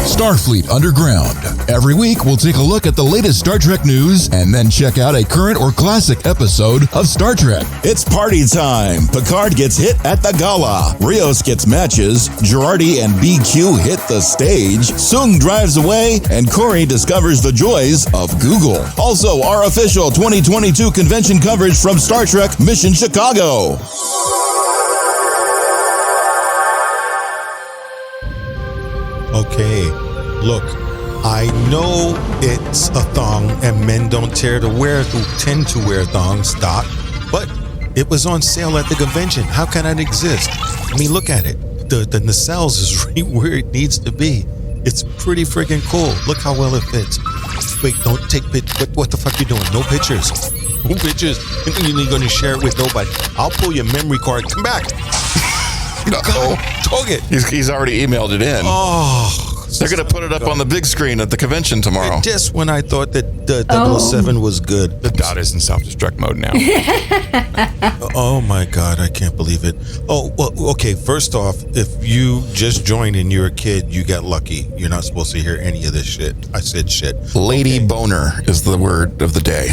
Starfleet Underground. Every week, we'll take a look at the latest Star Trek news and then check out a current or classic episode of Star Trek. It's party time. Picard gets hit at the Gala. Rios gets matches. Jurati and BQ hit the stage. Soong drives away, and Corey discovers the joys of Google. Also, our official 2022 convention coverage from Star Trek Mission Chicago. Okay, look, I know it's a thong and men don't tend to wear thongs, Doc, but it was on sale at the convention. How can that exist? I mean, look at it. The nacelles is right where it needs to be. It's pretty freaking cool. Look how well it fits. Wait, don't take pictures. What the fuck you doing? No pictures. No pictures. You're going to share it with nobody. I'll pull your memory card. Come back. Uh-oh. Took it. He's already emailed it in. Oh. They're going to put it up on the big screen at the convention tomorrow. Just when I thought that the 007 was good. The dot is in self-destruct mode now. Oh my God, I can't believe it. Oh, well, okay, first off, if you just joined and you're a kid, you got lucky. You're not supposed to hear any of this shit. I said shit. Lady Boner is the word of the day.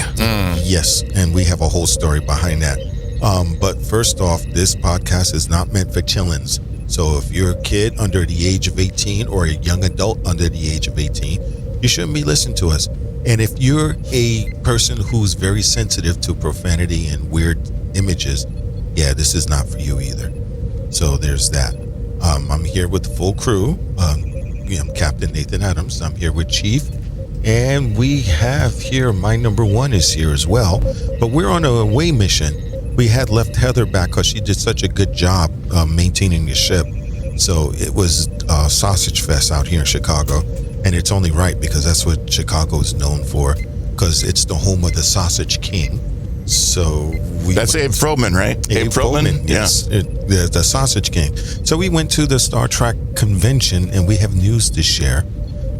Yes, and we have a whole story behind that. But first off, this podcast is not meant for chillins. So if you're a kid under the age of 18 or a young adult under the age of 18, you shouldn't be listening to us. And if you're a person who's very sensitive to profanity and weird images, yeah, this is not for you either. So there's that. I'm here with the full crew. I'm Captain Nathan Adams. I'm here with Chief. And we have here, my number one is here as well. But we're on a away mission. We had left Heather back because she did such a good job maintaining the ship. So it was Sausage Fest out here in Chicago. And it's only right because that's what Chicago is known for, because it's the home of the Sausage King. So that's Abe Froman, right? Abe Froman, yes. Yeah. The Sausage King. So we went to the Star Trek convention and we have news to share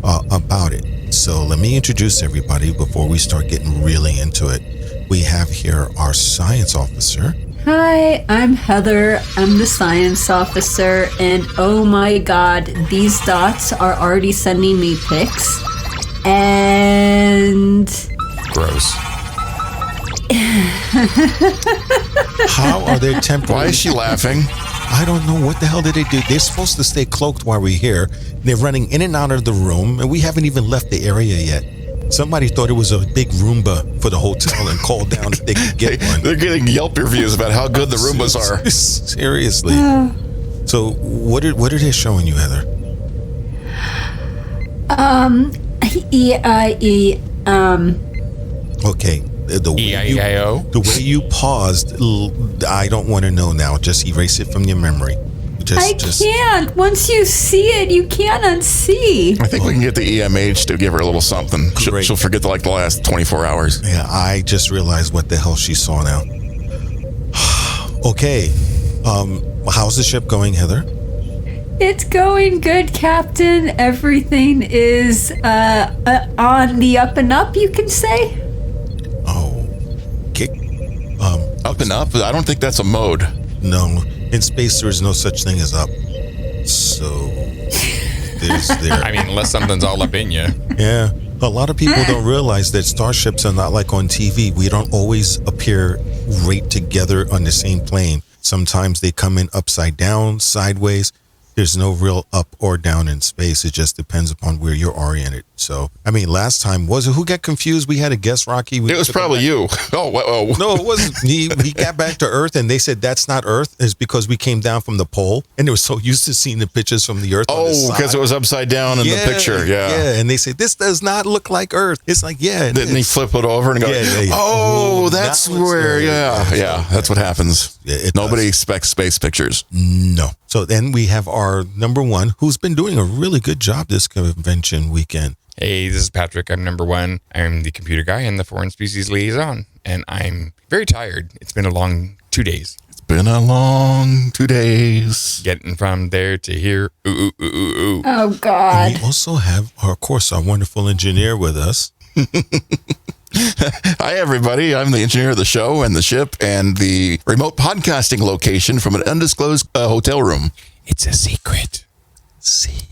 about it. So let me introduce everybody before we start getting really into it. We have here our science officer. Hi, I'm Heather. I'm the science officer, and oh my God, these dots are already sending me pics. And gross. How are they temporary? Why is she laughing? I don't know. What the hell did they do? They're supposed to stay cloaked while we're here. They're running in and out of the room, and we haven't even left the area yet. Somebody thought it was a big Roomba for the hotel and called down if they could get one. They're getting Yelp reviews about how good the Roombas are. Seriously. So what are they showing you, Heather? Okay. The way you paused, I don't want to know now. Just erase it from your memory. I can't. Once you see it, you can't unsee. I think we can get the EMH to give her a little something. She'll forget the last 24 hours. Yeah, I just realized what the hell she saw now. Okay. How's the ship going, Heather? It's going good, Captain. Everything is on the up and up, you can say. Oh. Up and up? I don't think that's a mode. No. In space, there is no such thing as up. So, there's there. I mean, unless something's all up in you. Yeah. A lot of people don't realize that starships are not like on TV. We don't always appear right together on the same plane. Sometimes they come in upside down, sideways. There's no real up or down in space. It just depends upon where you're oriented. So, I mean, last time, who got confused? We had a guest, Rocky. It was probably you. Oh. No, it wasn't. We got back to Earth and they said that's not Earth. It's because we came down from the pole and they were so used to seeing the pictures from the Earth. Oh, because it was upside down in the picture. Yeah. And they said, this does not look like Earth. It's like, yeah. Didn't he flip it over and go, oh, that's where, that's what happens. Nobody expects space pictures. No. So then we have our number one, who's been doing a really good job this convention weekend. Hey, this is Patrick. I'm number one. I'm the computer guy and the foreign species liaison. And I'm very tired. It's been a long 2 days. It's been a long 2 days. Getting from there to here. Ooh. Oh, God. And we also have, of course, our wonderful engineer with us. Hi, everybody. I'm the engineer of the show and the ship and the remote podcasting location from an undisclosed hotel room. It's a secret.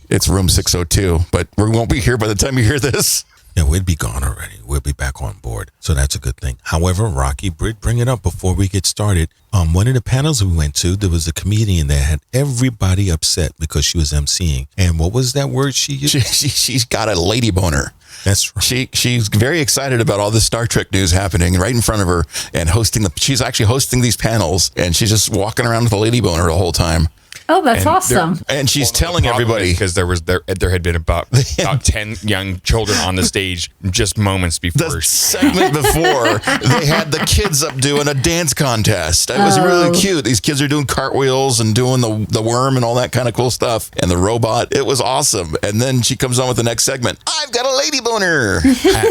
It's room 602, but we won't be here by the time you hear this. Yeah, we'd be gone already. We'll be back on board. So that's a good thing. However, Rocky, bring it up before we get started. One of the panels we went to, there was a comedian that had everybody upset because she was emceeing. And what was that word she used? She's got a lady boner. That's right. She's very excited about all this Star Trek news happening right in front of her and she's actually hosting these panels, and she's just walking around with a lady boner the whole time. Oh, that's awesome. And she's telling everybody, because there had been about 10 young children on the stage just moments before. The segment before, they had the kids up doing a dance contest. It was really cute. These kids are doing cartwheels and doing the worm and all that kind of cool stuff. And the robot. It was awesome. And then she comes on with the next segment. I've got a lady boner.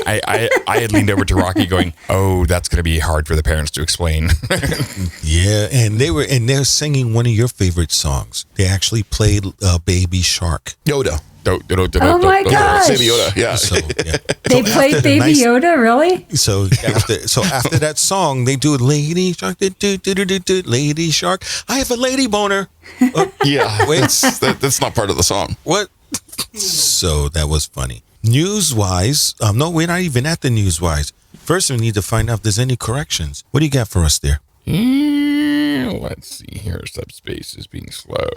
I had leaned over to Rocky going, oh, that's going to be hard for the parents to explain. Yeah, and they're singing one of your favorite songs. They actually played Baby Shark. Yoda. Oh my gosh. Baby Yoda, yeah. So, yeah. They played Baby Yoda, really? So after that song, they do Lady Shark, Lady Shark. I have a lady boner. Yeah, wait, that's not part of the song. What? So that was funny. News-wise, no, we're not even at the news-wise. First, we need to find out if there's any corrections. What do you got for us there? Let's see here. Subspace is being slow.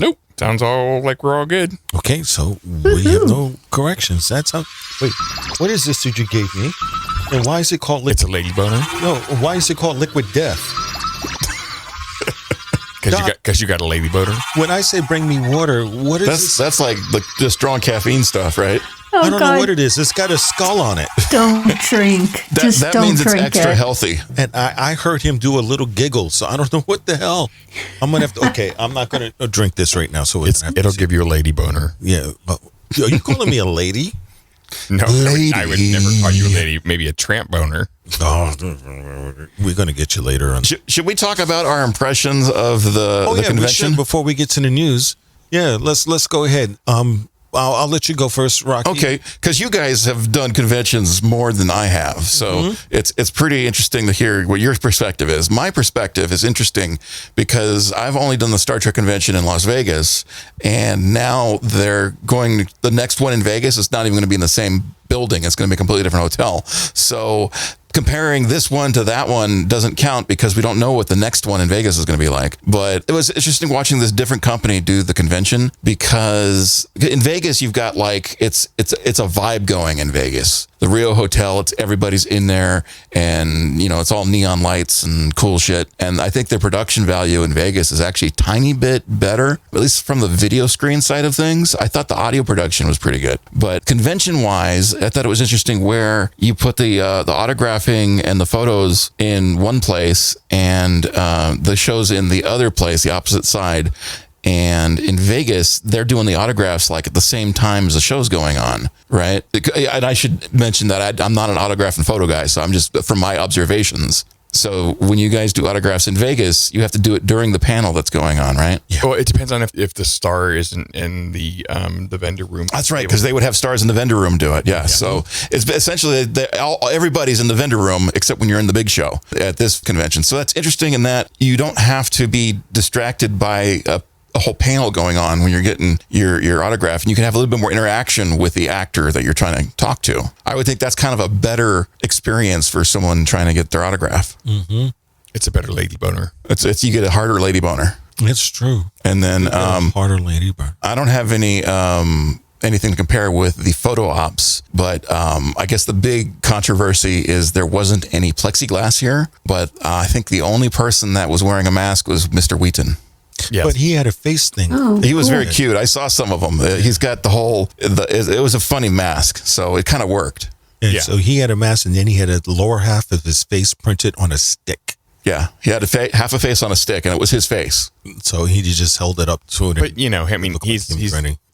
Nope. Sounds all like we're all good. Okay, so we have no corrections. That's how. Wait, what is this that you gave me? And why is it called liquid? It's a lady boner. No, why is it called liquid death? Because you got a lady boner. When I say bring me water, what is this? That's like the strong caffeine stuff, right? Oh, I don't know what it is. It's got a skull on it. Don't drink. That means it's extra healthy. And I heard him do a little giggle, so I don't know what the hell. I'm going to have to, okay, I'm not going to drink this right now. So it'll give you a lady boner. Yeah. But, are you calling me a lady? No, I would never call you a lady. Maybe a tramp boner. Oh, we're going to get you later on. Should we talk about our impressions of the convention? We should, before we get to the news. Yeah, let's go ahead. I'll let you go first, Rocky. Okay, because you guys have done conventions more than I have, so it's pretty interesting to hear what your perspective is. My perspective is interesting because I've only done the Star Trek convention in Las Vegas, and now they're going. The next one in Vegas is not even going to be in the same building. It's going to be a completely different hotel. So comparing this one to that one doesn't count because we don't know what the next one in Vegas is going to be like. But it was interesting watching this different company do the convention because in Vegas you've got like it's a vibe going in Vegas. The Rio Hotel, everybody's in there, and it's all neon lights and cool shit. And I think their production value in Vegas is actually a tiny bit better, at least from the video screen side of things. I thought the audio production was pretty good, but convention-wise, I thought it was interesting where you put the autographing and the photos in one place and the shows in the other place, the opposite side. And in Vegas, they're doing the autographs like at the same time as the show's going on, right? And I should mention that I'm not an autograph and photo guy, so I'm just from my observations. So when you guys do autographs in Vegas, you have to do it during the panel that's going on, right? Yeah. Well, it depends on if the star isn't in the vendor room. That's right, because they would have stars in the vendor room do it. Yeah. So it's essentially everybody's in the vendor room except when you're in the big show at this convention. So that's interesting in that you don't have to be distracted by a whole panel going on when you're getting your autograph, and you can have a little bit more interaction with the actor that you're trying to talk to. I would think that's kind of a better experience for someone trying to get their autograph. Mm-hmm. It's a better lady boner. It's you get a harder lady boner. It's true. And then harder lady boner. I don't have anything to compare with the photo ops, but I guess the big controversy is there wasn't any plexiglass here, but I think the only person that was wearing a mask was Mr. Wheaton. Yes. But he had a face thing. Oh, he was very cute. I saw some of them. He's got it was a funny mask, so it kind of worked. And so he had a mask, and then he had a lower half of his face printed on a stick. Yeah, he had half a face on a stick, and it was his face. So he just held it up to it. But I mean,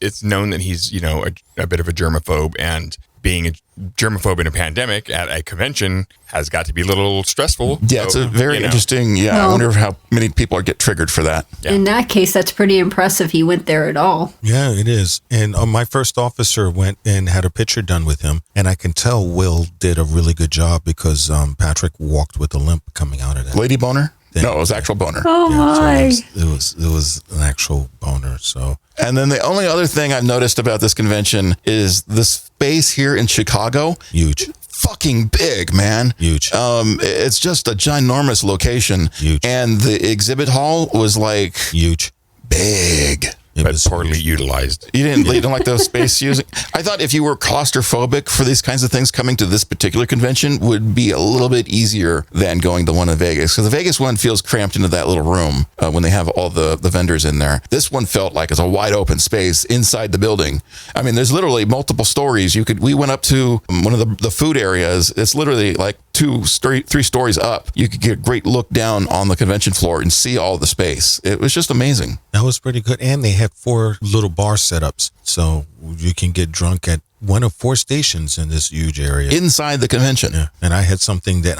it's known that he's a bit of a germaphobe, and being a germaphobe in a pandemic at a convention has got to be a little stressful. Yeah, it's a very interesting. Yeah, well, I wonder how many people get triggered for that. Yeah. In that case, that's pretty impressive. He went there at all. Yeah, it is. And my first officer went and had a picture done with him, and I can tell Will did a really good job because Patrick walked with a limp coming out of that. Lady boner? No, it was actual boner. Oh my! So it was an actual boner. So. And then the only other thing I've noticed about this convention is the space here in Chicago. Huge. Fucking big, man. Huge. It's just a ginormous location. Huge. And the exhibit hall was like huge. Big. But poorly utilized. You don't like those space using? I thought if you were claustrophobic for these kinds of things, coming to this particular convention would be a little bit easier than going to one in Vegas. Because the Vegas one feels cramped into that little room when they have all the vendors in there. This one felt like it's a wide open space inside the building. I mean, there's literally multiple stories. We went up to one of the food areas. It's literally like 3 stories up. You could get a great look down on the convention floor and see all the space. It was just amazing. That was pretty good. And they had 4 little bar setups. So you can get drunk at one of 4 stations in this huge area. Inside the convention. Yeah. And I had something that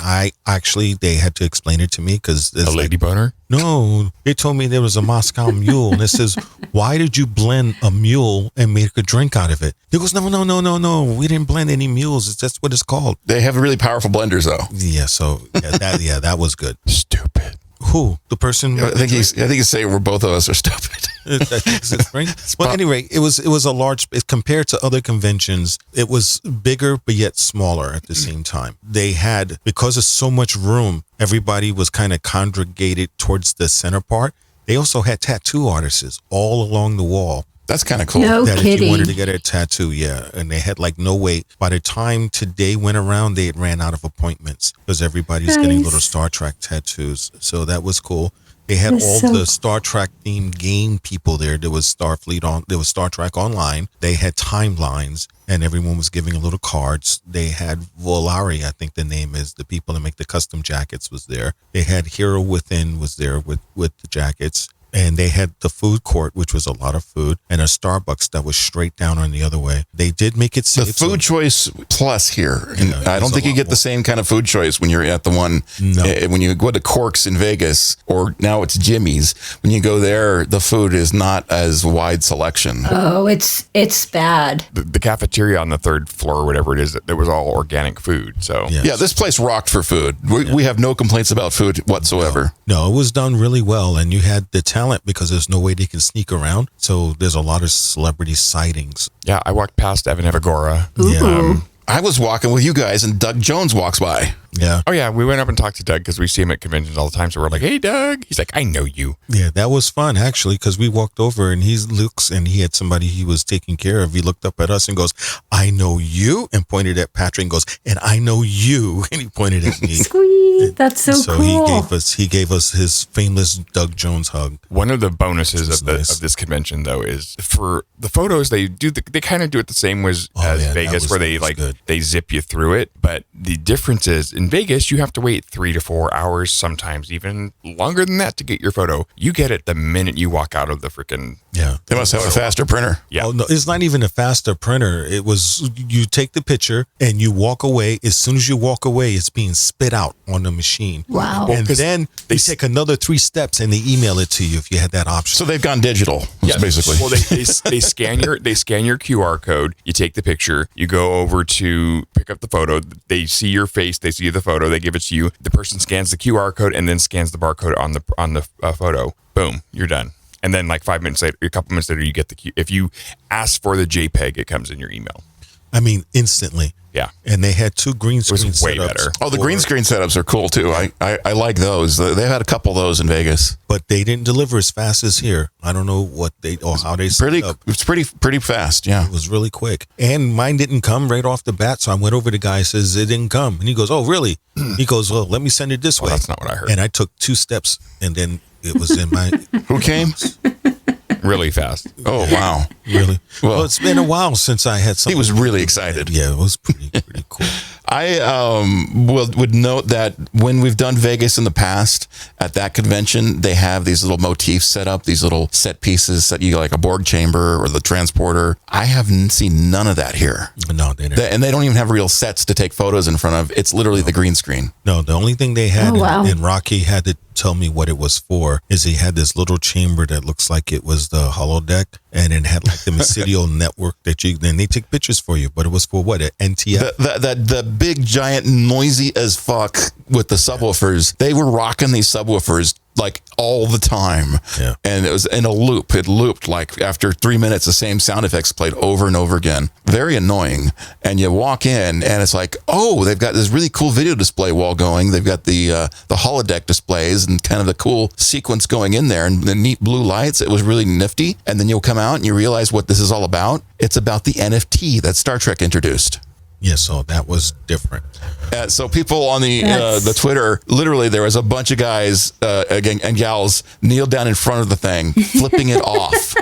they had to explain it to me because a lady boner? No, they told me there was a Moscow mule. And it says, why did you blend a mule and make a drink out of it? He goes, no. We didn't blend any mules. That's what it's called. They have really powerful blenders though. Yeah. So that was good. Stupid. Who? The person? I think he's saying we're both of us are stupid. Well, anyway, it was a large, compared to other conventions, it was bigger but yet smaller at the same time. They had, because of so much room, everybody was kind of congregated towards the center part. They also had tattoo artists all along the wall. That's kind of cool. No that kidding. If you wanted to get a tattoo, yeah. And they had like no wait. By the time today went around, they had ran out of appointments because everybody's getting little Star Trek tattoos. So that was cool. They had the Star Trek themed game people there. There was Starfleet there was Star Trek Online. They had timelines and everyone was giving a little cards. They had Volari, I think the name is, the people that make the custom jackets was there. They had Hero Within was there with the jackets. And they had the food court, which was a lot of food, and a Starbucks that was straight down on the other way. They did make it safe. The food choice plus here. I don't think you get the same kind of food choice when you're at the one, when you go to Corks in Vegas, or now it's Jimmy's. When you go there, the food is not as wide selection. Oh, it's bad. The cafeteria on the 3rd floor, or whatever it is, it was all organic food. So yeah, this place rocked for food. We have no complaints about food whatsoever. No, it was done really well, and you had the talent because there's no way they can sneak around. So there's a lot of celebrity sightings. Yeah, I walked past Evan Evagora. Yeah. I was walking with you guys and Doug Jones walks by. Yeah. Oh, yeah. We went up and talked to Doug because we see him at conventions all the time. So we're like, hey, Doug. He's like, I know you. Yeah, that was fun, actually, because we walked over and he looks and he had somebody he was taking care of. He looked up at us and goes, I know you, and pointed at Patrick and goes, and I know you. And he pointed at me. Sweet. That's so cool. He gave us his famous Doug Jones hug. One of the bonuses of this convention, though, is for the photos, they kind of do it the same as Vegas, where they zip you through it. But the difference is, in Vegas, you have to wait 3 to 4 hours, sometimes even longer than that, to get your photo. You get it the minute you walk out of the freaking... Yeah. They must have a faster printer. Yeah. Oh, no, it's not even a faster printer. It was, you take the picture and you walk away. As soon as you walk away, it's being spit out on the machine. Wow. And then they take another 3 steps and they email it to you if you had that option. So they've gone digital, basically. Well, they scan your QR code. You take the picture. You go over to pick up the photo. They see your face. They see the photo. They give it to you. The person scans the QR code and then scans the barcode on the photo. Boom, you're done. And then like 5 minutes later, a couple minutes later, you get if you ask for the JPEG, it comes in your email. I mean, instantly. Yeah. And they had 2 green screen setups. Way better. Oh, the green screen setups are cool too. I like those. They've had a couple of those in Vegas. But they didn't deliver as fast as here. I don't know how they set it up. It's pretty fast, yeah. It was really quick. And mine didn't come right off the bat, so I went over to the guy and says, it didn't come. And he goes, oh, really? He goes, well, let me send it this way. That's not what I heard. And I took 2 steps, and then it was in my... Who came? Really fast. Oh, wow. Really? Well, it's been a while since I had something. He was really excited. Yeah, it was pretty cool. I would note that when we've done Vegas in the past, at that convention, they have these little motifs set up, these little set pieces that you like a Borg chamber or the transporter. I haven't seen none of that here. No, they didn't. And they don't even have real sets to take photos in front of. It's literally the green screen. No, the only thing they had, and Rocky had to tell me what it was for is he had this little chamber that looks like it was the holodeck, and it had like the Mysidio network that then they take pictures for you, but it was for what, an NTF? The big giant noisy as fuck with the subwoofers. They were rocking these subwoofers like all the time. Yeah. And it was in a loop. It looped like after 3 minutes, the same sound effects played over and over again. Very annoying. And you walk in and it's like, oh, they've got this really cool video display wall going. They've got the holodeck displays and kind of the cool sequence going in there and the neat blue lights. It was really nifty. And then you'll come out and you realize what this is all about. It's about the NFT that Star Trek introduced. Yeah, so that was different. So people on the Twitter, literally there was a bunch of guys and gals kneeled down in front of the thing, flipping it off.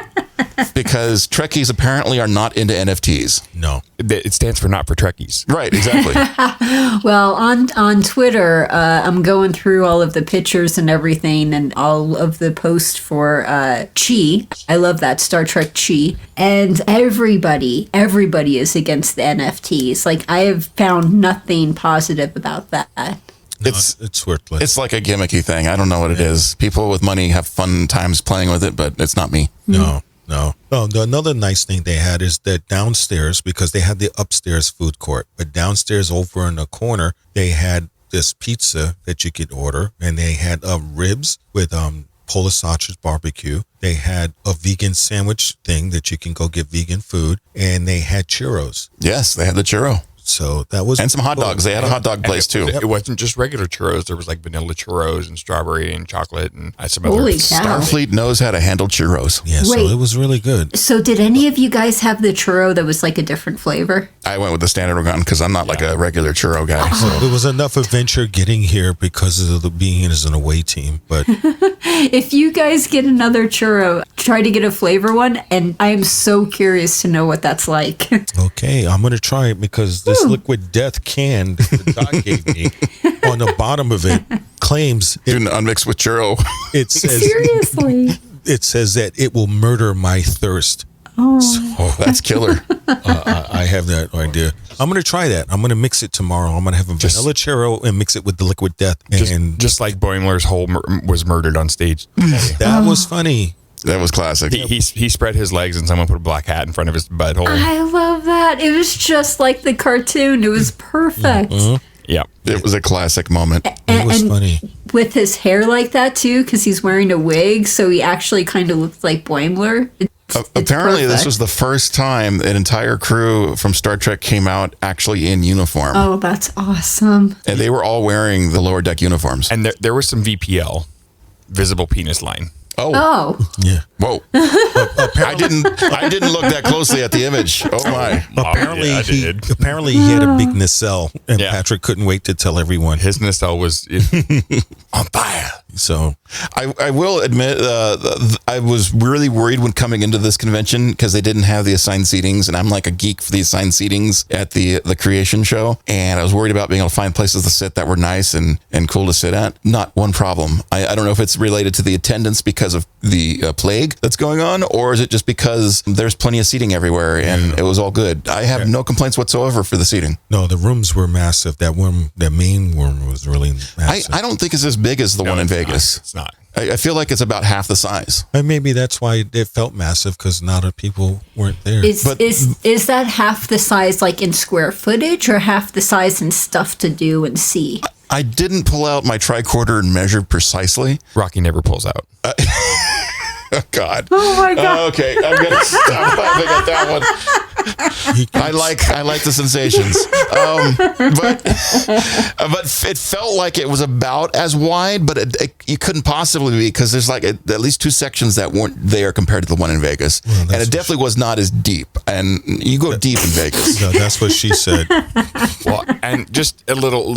Because Trekkies apparently are not into NFTs. No. It stands for not for Trekkies. Right, exactly. Well, on Twitter, I'm going through all of the pictures and everything and all of the posts for Chi. I love that, Star Trek Chi. And everybody is against the NFTs. Like, I have found nothing positive about that. No, it's worthless. It's like a gimmicky thing. I don't know what it is. People with money have fun times playing with it, but it's not me. No. Another nice thing they had is that downstairs, because they had the upstairs food court, but downstairs over in the corner, they had this pizza that you could order, and they had ribs with Polish sausage barbecue. They had a vegan sandwich thing that you can go get vegan food, and they had churros. Yes, they had the churro. So that was... And some hot dogs. They had a hot dog place, too. It wasn't just regular churros. There was like vanilla churros and strawberry and chocolate and some other... Holy cow. Starfleet knows how to handle churros. Yeah, so it was really good. So did any of you guys have the churro that was like a different flavor? I went with the standard one because I'm not like a regular churro guy. So it was enough adventure getting here because of the being as an away team. But if you guys get another churro, try to get a flavor one, and I am so curious to know what that's like. Okay, I'm going to try it because this liquid death can that Doc gave me on the bottom of it claims Doing unmixed with churro. it says Seriously? it says that it will murder my thirst. Oh, that's killer. I have that idea. I'm going to try that. I'm going to mix it tomorrow. I'm going to have a vanilla churro and mix it with the liquid death. And just like Boimler's hole was murdered on stage. that was funny. That was classic. He spread his legs and someone put a black hat in front of his butthole. I love that. It was just like the cartoon. It was perfect. Yeah. It was a classic moment. It was funny. With his hair like that, too, because he's wearing a wig, so he actually kind of looks like Boimler. Apparently, this perfect. was the first time an entire crew from Star Trek came out actually in uniform. Oh, that's awesome. And they were all wearing the lower deck uniforms. And there was some VPL, visible penis line. Oh. Yeah. Whoa. I didn't look that closely at the image. Oh my. Apparently, I did. apparently he had a big nacelle, and Patrick couldn't wait to tell everyone. His nacelle was on fire. So I will admit, I was really worried when coming into this convention because they didn't have the assigned seatings, and I'm like a geek for the assigned seatings at the creation show, and I was worried about being able to find places to sit that were nice and cool to sit at. Not one problem. I don't know if it's related to the attendance because of the plague that's going on, or is it just because there's plenty of seating everywhere and it was all good. I have no complaints whatsoever for the seating. no, the rooms were massive. That main room was really massive. I don't think it's as big as the one in Vegas. It's not. I feel like it's about half the size. And maybe that's why it felt massive, because not a people weren't there. Is that half the size like in square footage or half the size in stuff to do and see? I didn't pull out my tricorder and measure precisely. Rocky never pulls out. Oh, God. Oh my God. Okay, I'm gonna stop laughing at that one. I like the sensations, but it felt like it was about as wide, but it couldn't possibly be because there's like at least two sections that weren't there compared to the one in Vegas, and it definitely was not as deep. And you go deep in Vegas. No, that's what she said. Well, and just a little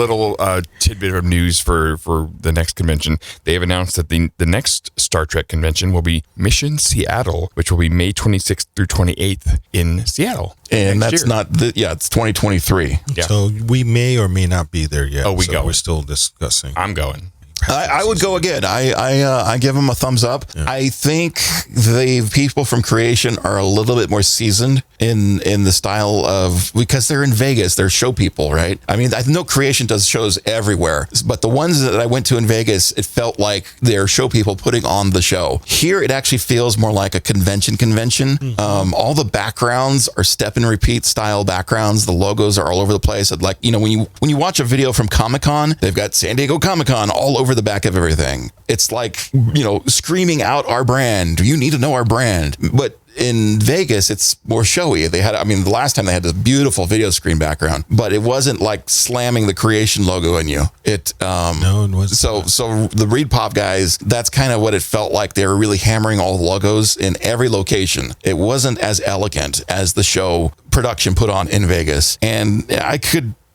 tidbit of news for the next convention. They have announced that the next Star Trek convention will be Mission Seattle, which will be May 26th through 28th in Seattle. And that's not it's 2023. Yeah. So we may or may not be there yet. Oh, we so go. We're still discussing. I'm going. I would go again. I give them a thumbs up. Yeah. I think the people from Creation are a little bit more seasoned in the style of, because they're in Vegas, they're show people, right? I mean, I know Creation does shows everywhere, but the ones that I went to in Vegas, it felt like they're show people putting on the show. Here, it actually feels more like a convention. Mm-hmm. All the backgrounds are step and repeat style backgrounds. The logos are all over the place. Like, you know, when you watch a video from Comic-Con, they've got San Diego Comic-Con all over the back of everything. It's like, you know, screaming out our brand. You need to know our brand. But in Vegas, it's more showy. They had, I mean, the last time they had this beautiful video screen background, but it wasn't like slamming the Creation logo in you. No, it wasn't. So the Reed Pop guys, that's kind of what it felt like. They were really hammering all the logos in every location. It wasn't as elegant as the show production put on in Vegas. And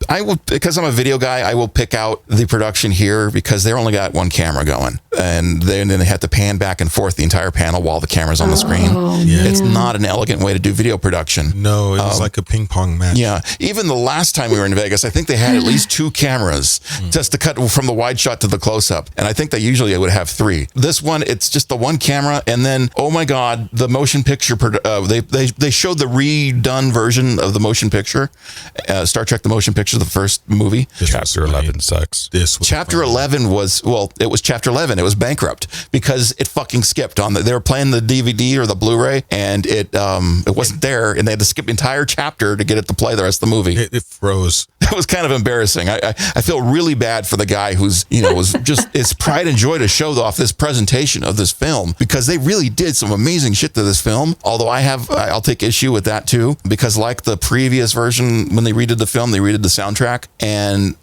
I will, because I'm a video guy, I will pick out the production here because they only got one camera going. And then they have to pan back and forth the entire panel while the camera's on the screen. Yeah. It's not an elegant way to do video production. No, it was like a ping pong match. Yeah. Even the last time we were in Vegas, I think they had at least 2 cameras just to cut from the wide shot to the close up. And I think they usually would have 3. This one, it's just the one camera. And then, oh my God, the motion picture, they showed the redone version of the motion picture, Star Trek The Motion Picture, the first movie. Chapter 11 sucks. Chapter 11 was, well, it was Chapter 11. It was bankrupt because it fucking skipped on they were playing the DVD or the Blu-ray and it wasn't there and they had to skip the entire chapter to get it to play the rest of the movie. It froze. It was kind of embarrassing. I feel really bad for the guy who's, you know, was just, it's pride and joy to show off this presentation of this film because they really did some amazing shit to this film. Although I'll take issue with that too, because like the previous version, when they redid the film, they redid the soundtrack, and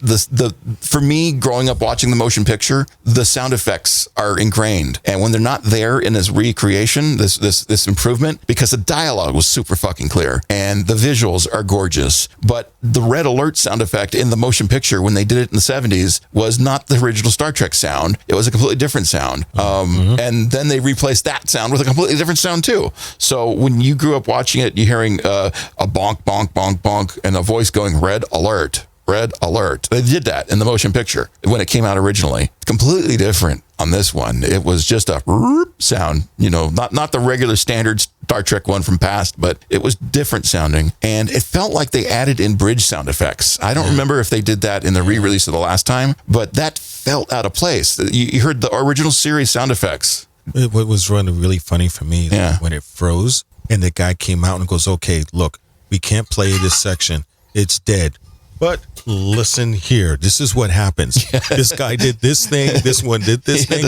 for me, growing up watching the motion picture, the sound effects are ingrained, and when they're not there in this recreation, this improvement, because the dialogue was super fucking clear and the visuals are gorgeous, but the red alert sound effect in the motion picture when they did it in the 70s was not the original Star Trek sound. It was a completely different sound, and then they replaced that sound with a completely different sound too. So when you grew up watching it, you're hearing a bonk, bonk, bonk, bonk, and a voice going red alert. Red alert. They did that in the motion picture when it came out originally. Completely different on this one. It was just a sound, you know, not the regular standard Star Trek one from past, but it was different sounding. And it felt like they added in bridge sound effects. I don't remember if they did that in the re-release of the last time, but that felt out of place. You heard the original series sound effects. What was really funny for me when it froze and the guy came out and goes, okay, look, we can't play this section. It's dead. But listen here. This is what happens. This guy did this thing. This one did this thing.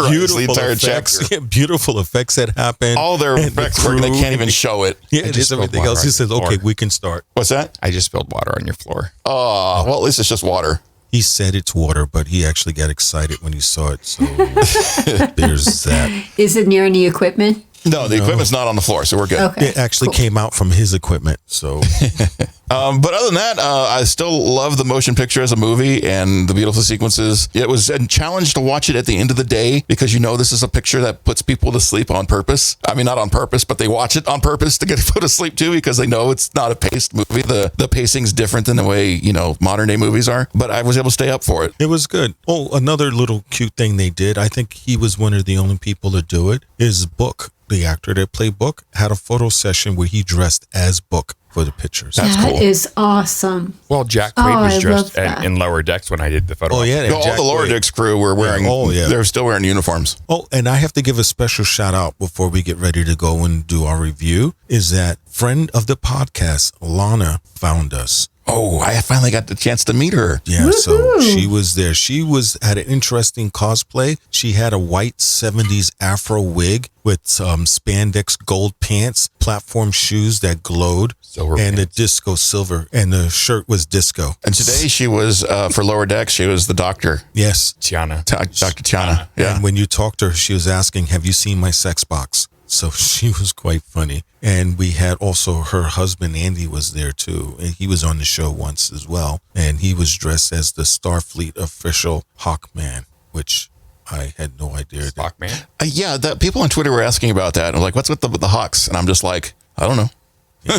Beautiful the entire effects. Beautiful effects that happen. All their effects work. They can't even show it. Yeah, it is everything else. He says, okay, we can start. What's that? I just spilled water on your floor. Oh, well, at least it's just water. He said it's water, but he actually got excited when he saw it. So there's that. Is it near any equipment? No, the equipment's not on the floor, so we're good. Okay, it actually came out from his equipment. So, but other than that, I still love the motion picture as a movie and the beautiful sequences. It was a challenge to watch it at the end of the day because you know this is a picture that puts people to sleep on purpose. I mean, not on purpose, but they watch it on purpose to get put to sleep too because they know it's not a paced movie. The pacing's different than the way, you know, modern day movies are. But I was able to stay up for it. It was good. Oh, another little cute thing they did. I think he was one of the only people to do it. Is Book. The actor that played Book had a photo session where he dressed as Book for the pictures. That's cool. That is awesome. Well, Jack Quaid was dressed in Lower Decks when I did the photo. Oh, yeah. All the Lower Decks crew were wearing, they're still wearing uniforms. Oh, and I have to give a special shout out before we get ready to go and do our review, is that friend of the podcast, Lana, found us. Oh, I finally got the chance to meet her. Yeah, woo-hoo. So she was there. She had an interesting cosplay. She had a white 70s afro wig with spandex gold pants, platform shoes that glowed, and the disco silver, and the shirt was disco. And today she was, for Lower Decks, she was the doctor. Yes. Tiana. Dr. Tiana. Yeah. And when you talked to her, she was asking, have you seen my sex box? So she was quite funny. And we had also her husband, Andy, was there too. And he was on the show once as well. And he was dressed as the Starfleet official Hawkman, which I had no idea. Hawkman? Yeah, people on Twitter were asking about that. I'm like, what's with the Hawks? And I'm just like, I don't know.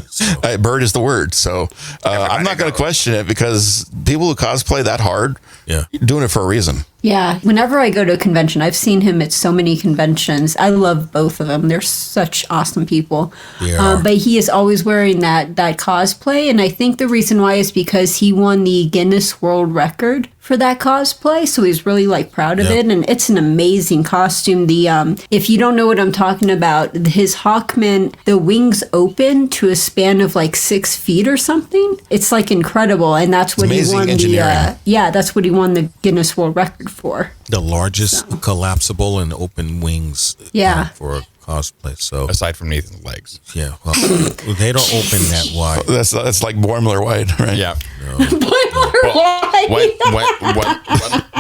So. Bird is the word. So I'm not going to question it because people who cosplay that hard, doing it for a reason. Yeah, whenever I go to a convention, I've seen him at so many conventions. I love both of them. They're such awesome people. Yeah. But he is always wearing that cosplay, and I think the reason why is because he won the Guinness World Record for that cosplay, so he's really like proud of it, and it's an amazing costume. The if you don't know what I'm talking about, his Hawkman, the wings open to a span of like 6 feet or something. It's like incredible, and that's what he won that's what he won the Guinness World Record for. The largest collapsible and open wings for a cosplay. So aside from Nathan's legs. Yeah, well, they don't open that wide. That's like Boimler Wide, right? Yeah. Boimler Wide.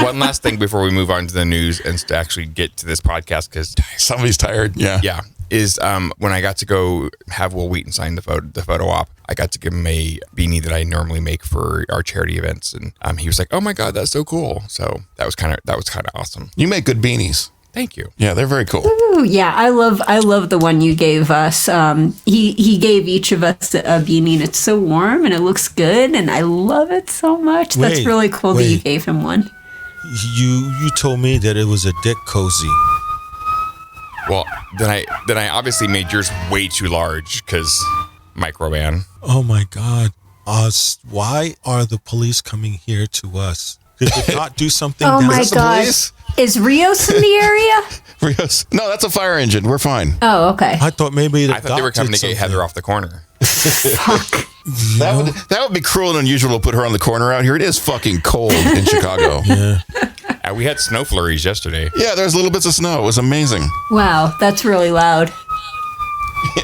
One last thing before we move on to the news and to actually get to this podcast, because somebody's tired. Yeah. Is when I got to go have Wil Wheaton sign the photo op, I got to give him a beanie that I normally make for our charity events, and he was like, "Oh my god, that's so cool!" So that was kind of awesome. You make good beanies. Thank you. Yeah, they're very cool. Ooh, yeah, I love the one you gave us. He gave each of us a beanie, and it's so warm and it looks good, and I love it so much. That's really cool that you gave him one. You told me that it was a dick cozy. Well, then I obviously made yours way too large because microman. Oh my god, why are the police coming here to us? Did they not do something? Oh my gosh. Is Rios in the area? Rios? No, that's a fire engine. We're fine. Oh, okay. I thought maybe I thought they were coming to get Heather off the corner. Fuck. That would be cruel and unusual to put her on the corner out here. It is fucking cold in Chicago. Yeah. We had snow flurries yesterday. Yeah, there's little bits of snow. It was amazing. Wow, that's really loud.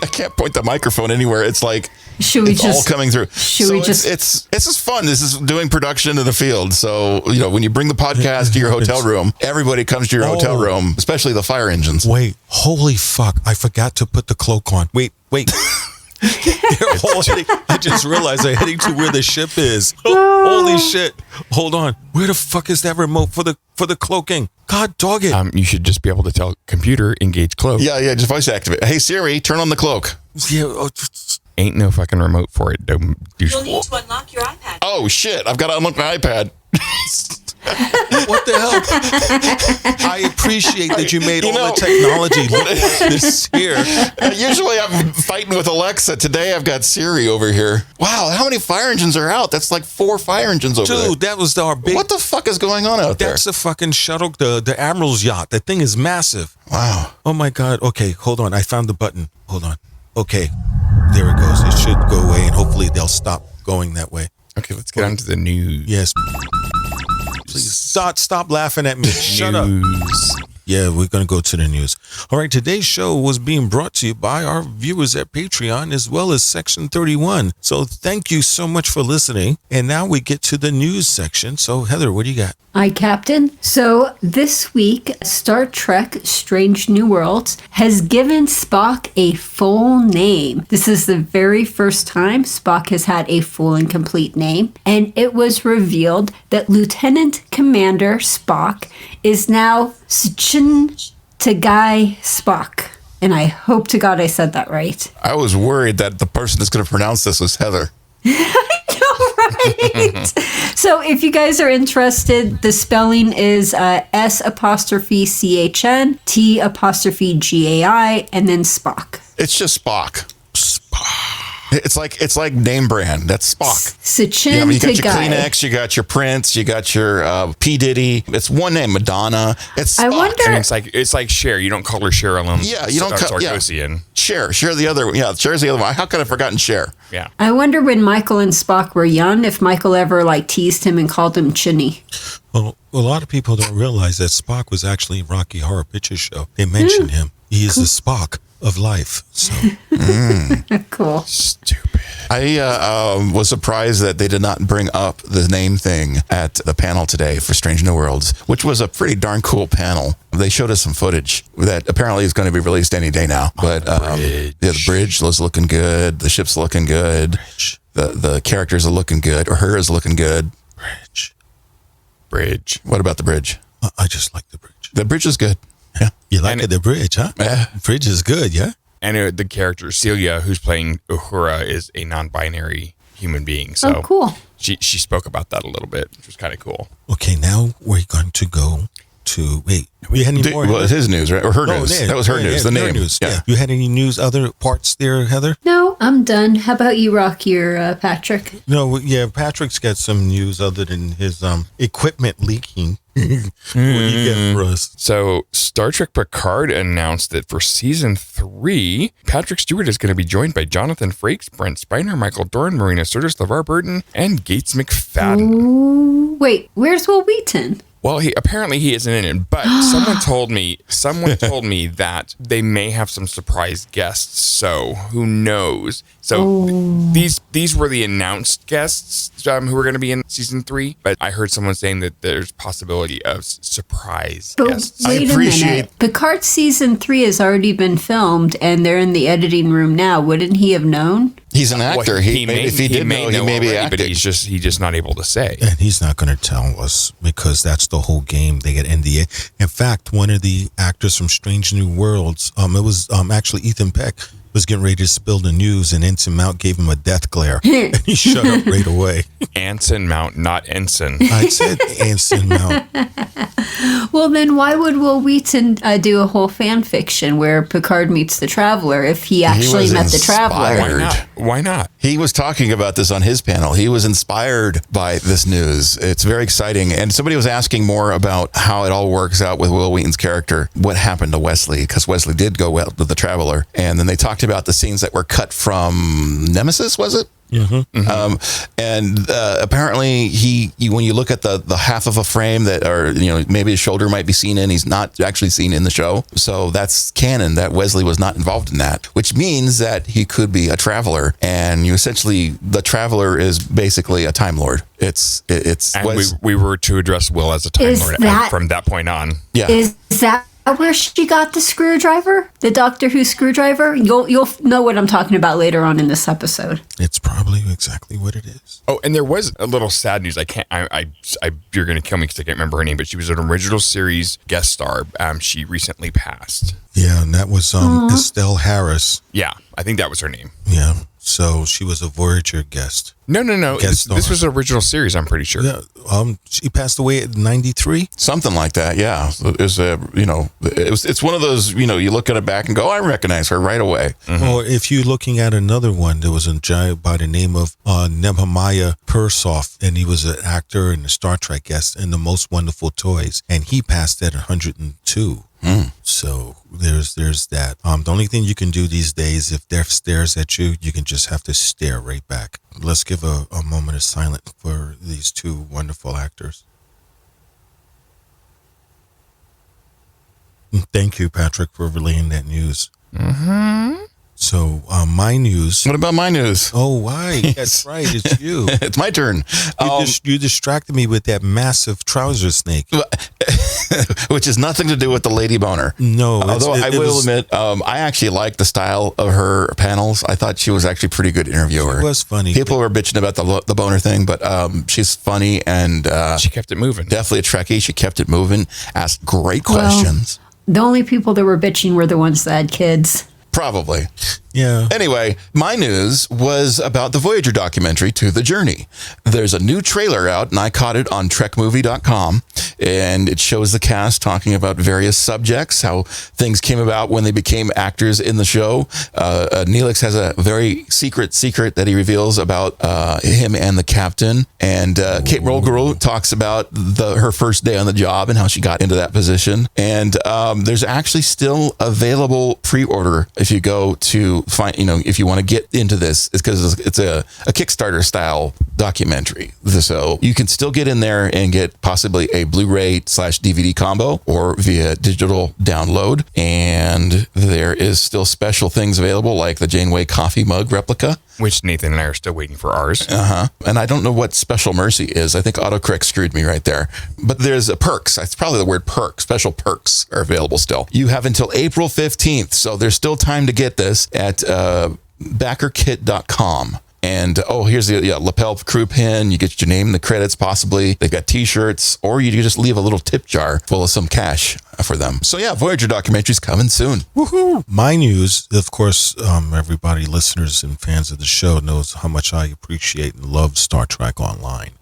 I can't point the microphone anywhere. It's like it's all coming through. It's just fun. This is doing production in the field. So, when you bring the podcast to your hotel room, everybody comes to your hotel room, especially the fire engines. Wait, holy fuck. I forgot to put the cloak on. Wait. They're all heading, I just realized they're heading to where the ship is. Holy shit. Hold on. Where the fuck is that remote for the cloaking? God dog it. You should just be able to tell computer engage cloak. Yeah, just voice activate. Hey Siri, turn on the cloak. Yeah. Ain't no fucking remote for it. You'll need to unlock your iPad. Oh shit, I've got to unlock my iPad. What the hell? I appreciate that you made all the technology this here. Usually I'm fighting with Alexa. Today I've got Siri over here. Wow, how many fire engines are out? That's like 4 fire engines over there. Dude, that was our big... What the fuck is going on out there? That's a fucking shuttle, the Admiral's yacht. That thing is massive. Wow. Oh my god. Okay, hold on. I found the button. Hold on. Okay, there it goes. It should go away, and hopefully they'll stop going that way. Okay, let's get on to the news. Yes. Please stop laughing at me. Shut up. Yeah, we're going to go to the news. All right, today's show was being brought to you by our viewers at Patreon as well as Section 31. So thank you so much for listening. And now we get to the news section. So Heather, what do you got? Hi, Captain. So this week, Star Trek Strange New Worlds has given Spock a full name. This is the very first time Spock has had a full and complete name. And it was revealed that Lieutenant Commander Spock is now Takei Spock. And I hope to God I said that right. I was worried that the person that's going to pronounce this was Heather. Right. So if you guys are interested, the spelling is S''CHN, T''GAI, and then Spock. It's just Spock. It's like name brand. That's Spock. Sachin you got your Takei. Kleenex, you got your Prince, you got your P. Diddy. It's one name, Madonna. It's Spock. I wonder. I mean, it's like Cher. You don't call her Cheryl. Yeah, you don't call Sarkisian. Cher the other. Yeah, Cher's the other one. How could I have forgotten Cher? Yeah. I wonder when Michael and Spock were young, if Michael ever teased him and called him Chinny. Well, a lot of people don't realize that Spock was actually in Rocky Horror Picture Show. They mentioned him. He is the Spock of life. So Cool. Stupid. I was surprised that they did not bring up the name thing at the panel today for Strange New Worlds, which was a pretty darn cool panel. They showed us some footage that apparently is going to be released any day now. But the bridge was looking good. The ship's looking good. The characters are looking good. Or her is looking good. Bridge. What about the bridge? I just like the bridge. The bridge is good. Yeah. You like the bridge, huh? Yeah. Bridge is good, yeah? And the character Celia, who's playing Uhura, is a non-binary human being. So Oh, cool. she spoke about that a little bit, which was kind of cool. Okay, now we're going to go to we had any more? Well, it's his news, right? Or her news. Yeah, That was her news. The name. News. Yeah. You had any news, other parts there, Heather? No, I'm done. How about you, Rock? Your Patrick? No, yeah, Patrick's got some news other than his equipment leaking. What do you get for us? So Star Trek Picard announced that for season 3, Patrick Stewart is going to be joined by Jonathan Frakes, Brent Spiner, Michael Dorn, Marina Sirtis, LeVar Burton, and Gates McFadden. Ooh, wait, where's Wil Wheaton? Well, apparently he isn't in it, but someone told me that they may have some surprise guests. So who knows? So these were the announced guests who were going to be in season 3, but I heard someone saying that there's possibility of surprise guests. Wait a minute. Picard season 3 has already been filmed, and they're in the editing room now. Wouldn't he have known? He's an actor. Well, if he did know, he may be acting. But he's just not able to say. And he's not going to tell us because that's the whole game. They get NDA. In fact, one of the actors from Strange New Worlds, it was actually Ethan Peck, was getting ready to spill the news, and Ensign Mount gave him a death glare, and he shut up right away. Anson Mount, not Ensign. I said Ensign Mount. Well, then why would Wil Wheaton do a whole fan fiction where Picard meets the Traveler if he actually met the Traveler? Why not? He was talking about this on his panel. He was inspired by this news. It's very exciting. And somebody was asking more about how it all works out with Wil Wheaton's character, what happened to Wesley, because Wesley did go well with the Traveler. And then they talked about the scenes that were cut from Nemesis, was it? Apparently when you look at the half of a frame that, or maybe his shoulder might be seen in, he's not actually seen in the show. So that's canon that Wesley was not involved in that, which means that he could be a Traveler, and the Traveler is basically a Time Lord. We were to address Will as a Time Lord from that point on. Yeah. Is that where she got the screwdriver? The Doctor Who screwdriver? You'll know what I'm talking about later on in this episode. It's probably exactly what it is. Oh, and there was a little sad news. You're going to kill me because I can't remember her name, but she was an original series guest star. She recently passed. Yeah, and that was Estelle Harris. Yeah, I think that was her name. Yeah, so she was a Voyager guest. No. This was an original series, I'm pretty sure. Yeah, she passed away at 93. Something like that, yeah. It's one of those, you look at it back and go, I recognize her right away. Mm-hmm. Or if you're looking at another one, there was a guy by the name of Nehemiah Persoff, and he was an actor and a Star Trek guest in The Most Wonderful Toys, and he passed at 102. So there's that. The only thing you can do these days, if death stares at you, you can just have to stare right back. Let's give a moment of silence for these two wonderful actors. Thank you, Patrick, for relaying that news. Mm-hmm. So my news. What about my news? Oh, why? That's right. It's you. It's my turn. You distracted me with that massive trouser snake. Which has nothing to do with the lady boner. No. Although I will admit, I actually like the style of her panels. I thought she was actually a pretty good interviewer. She was funny. People were bitching about the boner thing, but she's funny and she kept it moving. Definitely a Trekkie. She kept it moving, asked great questions. The only people that were bitching were the ones that had kids. Probably. Yeah. Anyway, my news was about the Voyager documentary, To the Journey. There's a new trailer out, and I caught it on trekmovie.com, and it shows the cast talking about various subjects, how things came about when they became actors in the show. Neelix has a very secret that he reveals about him and the captain, and Kate Mulgrew talks about her first day on the job and how she got into that position. And there's actually still available pre-order if you go to find, if you want to get into this, it's because it's a Kickstarter style documentary. So you can still get in there and get possibly a Blu-ray/DVD combo or via digital download. And there is still special things available like the Janeway coffee mug replica, which Nathan and I are still waiting for ours. And I don't know what Special Mercy is. I think autocorrect screwed me right there. But there's perks. It's probably the word perk. Special perks are available still. You have until April 15th. So there's still time to get this at backerkit.com. And here's the lapel crew pin. You get your name in the credits, possibly. They've got T-shirts, or you just leave a little tip jar full of some cash for them. So yeah, Voyager documentary's coming soon. Woohoo! My news, of course, everybody, listeners and fans of the show knows how much I appreciate and love Star Trek Online.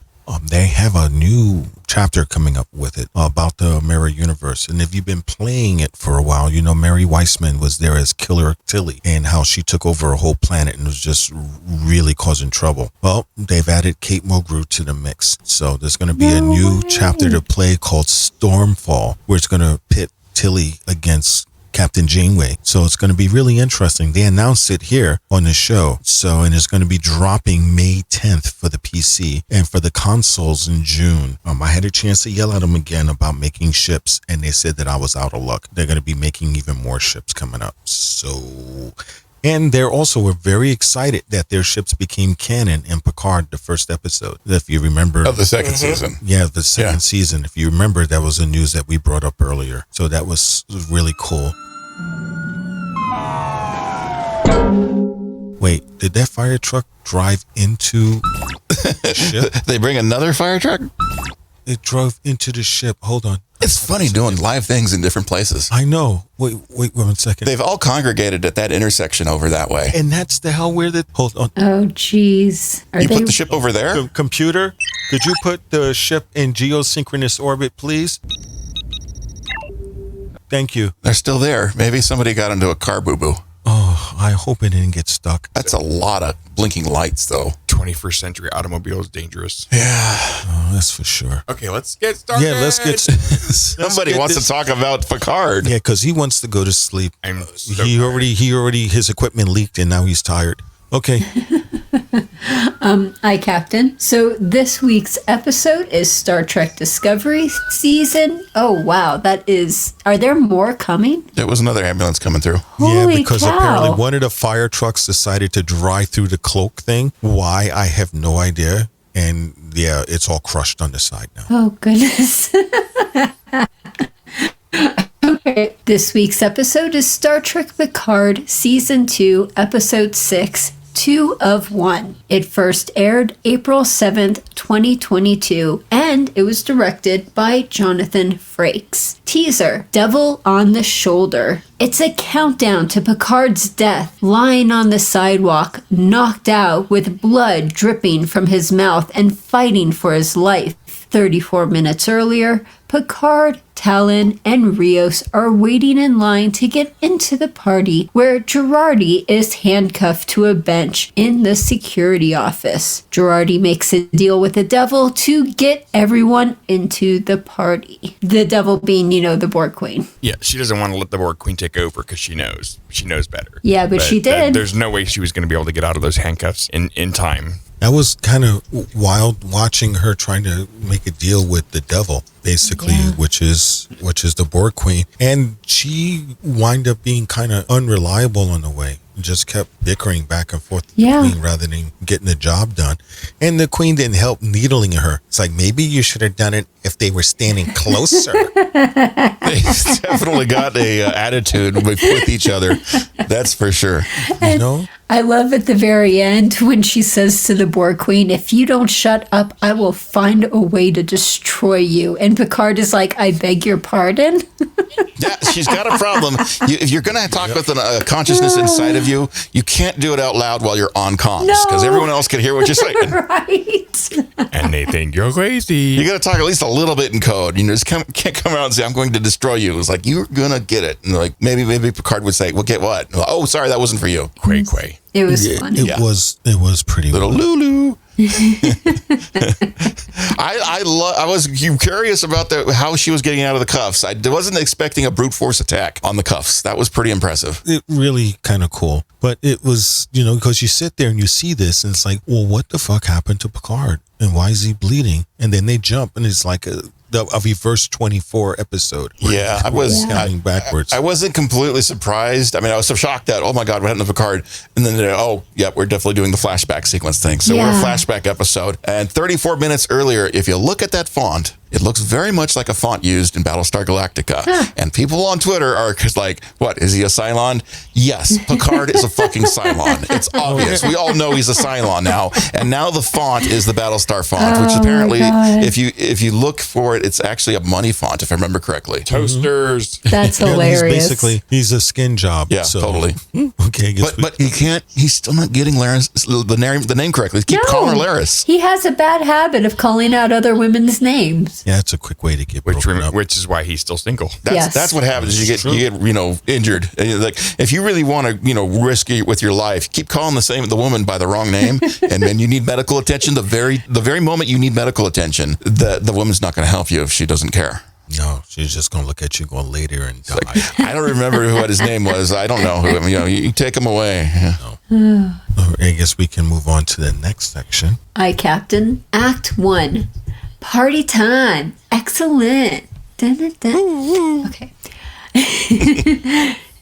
They have a new chapter coming up with it about the Mirror Universe. And if you've been playing it for a while, you know Mary Weissman was there as Killer Tilly and how she took over a whole planet and was just really causing trouble. Well, they've added Kate Mulgrew to the mix. So there's going to be a new chapter to play called Stormfall, where it's going to pit Tilly against Captain Janeway. So it's going to be really interesting. They announced it here on the show. And it's going to be dropping May 10th for the PC and for the consoles in June. I had a chance to yell at them again about making ships, and they said that I was out of luck. They're going to be making even more ships coming up. And they're also very excited that their ships became canon in Picard, the first episode. If you remember. Of the second season. Yeah, the second season. If you remember, that was the news that we brought up earlier. So that was really cool. Wait, did that fire truck drive into the ship? They bring another fire truck? It drove into the ship. Hold on. It's funny doing live things in different places. I know. Wait 1 second. They've all congregated at that intersection over that way. And that's the hell where the... Hold on. Oh, jeez. You put the ship over there? Computer, could you put the ship in geosynchronous orbit, please? Thank you. They're still there. Maybe somebody got into a car boo-boo. Oh, I hope it didn't get stuck. That's a lot of blinking lights, though. 21st century automobile is dangerous. Yeah. Oh, that's for sure. Okay, let's get started. Yeah, let's get... Somebody wants to talk about Picard. Yeah, because he wants to go to sleep. He already, his equipment leaked and now he's tired. Okay. Hi, Captain. So this week's episode is Star Trek Discovery season. Oh, wow. Are there more coming? There was another ambulance coming through. Holy because cow. apparently one of the fire trucks decided to drive through the cloak thing. Why? I have no idea. And yeah, it's all crushed on the side now. Oh, goodness. Okay. This week's episode is Star Trek Picard Season 2, Episode 6, 2 of 1. It first aired April 7th, 2022, and it was directed by Jonathan Frakes. Teaser, Devil on the Shoulder. It's a countdown to Picard's death, lying on the sidewalk, knocked out with blood dripping from his mouth and fighting for his life. 34 minutes earlier, Picard, Talon, and Rios are waiting in line to get into the party where Jurati is handcuffed to a bench in the security office. Jurati makes a deal with the devil to get everyone into the party. The devil being, the Borg Queen. Yeah, she doesn't want to let the Borg Queen take over because she knows better. Yeah, but she did. There's no way she was going to be able to get out of those handcuffs in time. That was kind of wild watching her trying to make a deal with the devil, basically, which is the Borg Queen. And she wound up being kind of unreliable in a way. Just kept bickering back and forth with the Queen rather than getting the job done. And the Queen didn't help needling her. It's like, maybe you should have done it if they were standing closer. They definitely got a attitude with each other. That's for sure. I love at the very end when she says to the Borg Queen, if you don't shut up, I will find a way to destroy you. And Picard is like, I beg your pardon? Yeah, she's got a problem. If you're going to talk with a consciousness inside of you, you can't do it out loud while you're on comms because everyone else can hear what you're saying. Right. And they think you're crazy. You got to talk at least a little bit in code. Just can't come around and say, I'm going to destroy you. It's like, you're going to get it. And like, maybe Picard would say, well, get what? Like, oh, sorry, that wasn't for you. Quay. It was funny. It was pretty little wild. Lulu. I was curious about how she was getting out of the cuffs. I wasn't expecting a brute force attack on the cuffs. That was pretty impressive. It really kind of cool. But it was, because you sit there and you see this and it's like, well, what the fuck happened to Picard? And why is he bleeding? And then they jump and it's like a reverse 24 episode. Yeah, I was counting backwards. I wasn't completely surprised. I mean, I was so shocked that, oh my God, what happened to Picard? And then, we're definitely doing the flashback sequence thing. So we're a flashback episode. And 34 minutes earlier, if you look at that font, it looks very much like a font used in Battlestar Galactica. And people on Twitter are like, what, is he a Cylon? Yes, Picard is a fucking Cylon. It's obvious. We all know he's a Cylon now. And now the font is the Battlestar font, which apparently, if you look for it, it's actually a money font, if I remember correctly. Toasters. That's hilarious. He's a skin job. Yeah, so. totally. Okay, but he can't. He's still not getting Laris the name correctly. Keep calling her Laris. He has a bad habit of calling out other women's names. Yeah, it's a quick way to get broken up. Which is why he's still single. That's what happens. You get injured. And like if you really want to risk it with your life, keep calling the woman by the wrong name, and then you need medical attention. The very moment you need medical attention, the woman's not going to help you if she doesn't care. No, she's just going to look at you going later and die. Like, I don't remember what his name was. I don't know who. You take him away. No. I guess we can move on to the next section. Aye, Captain. Act 1. Party time. Excellent. Dun, dun, dun. Okay.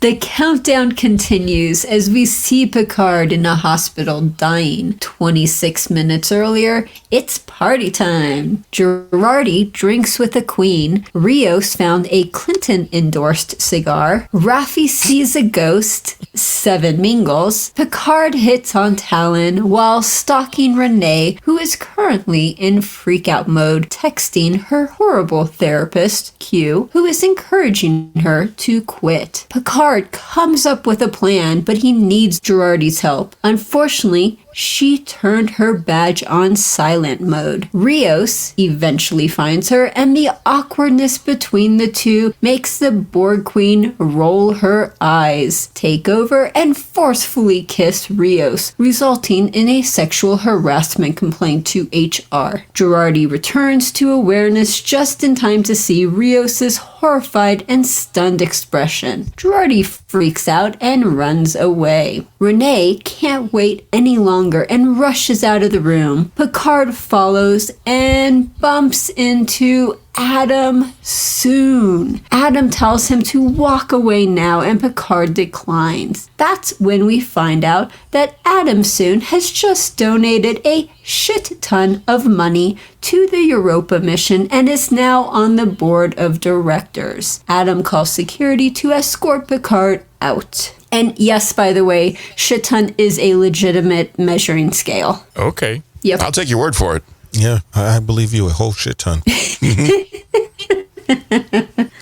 The countdown continues as we see Picard in a hospital dying. 26 minutes earlier, it's party time. Jurati drinks with the Queen. Rios found a Clinton-endorsed cigar. Raffi sees a ghost. 7 mingles. Picard hits on Talon while stalking Renee, who is currently in freakout mode, texting her horrible therapist, Q, who is encouraging her to quit. Picard comes up with a plan, but he needs Jurati's help. Unfortunately, she turned her badge on silent mode. Rios eventually finds her, and the awkwardness between the two makes the Borg Queen roll her eyes, take over, and forcefully kiss Rios, resulting in a sexual harassment complaint to HR. Jurati returns to awareness just in time to see Rios's horrified and stunned expression. Jurati freaks out and runs away. Renee can't wait any longer and rushes out of the room. Picard follows and bumps into Adam Soong. Adam tells him to walk away now, and Picard declines. That's when we find out that Adam Soong has just donated a shit ton of money to the Europa mission and is now on the board of directors. Adam calls security to escort Picard out. And yes, by the way, shit ton is a legitimate measuring scale. Okay. Yep. I'll take your word for it. Yeah, I believe you a whole shit ton.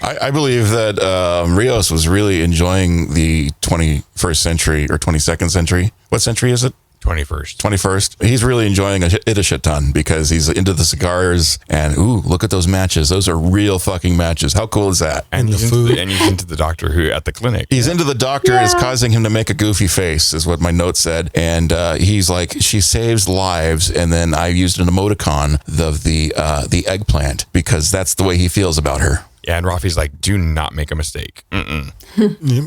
I believe that Rios was really enjoying the 21st century or 22nd century. What century is it? 21st. He's really enjoying it a shit ton because he's into the cigars and look at those matches. Those are real fucking matches. How cool is that? And the food. He's into the doctor who at the clinic. He's into the doctor. It's causing him to make a goofy face, is what my note said. And he's like, she saves lives. And then I used an emoticon of the eggplant because that's the way he feels about her. Yeah, and Raffi's like, do not make a mistake.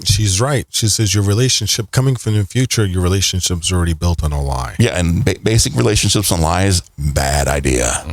She's right. She says your relationship coming from the future, your relationship's already built on a lie. Yeah, and basic relationships on lies, bad idea.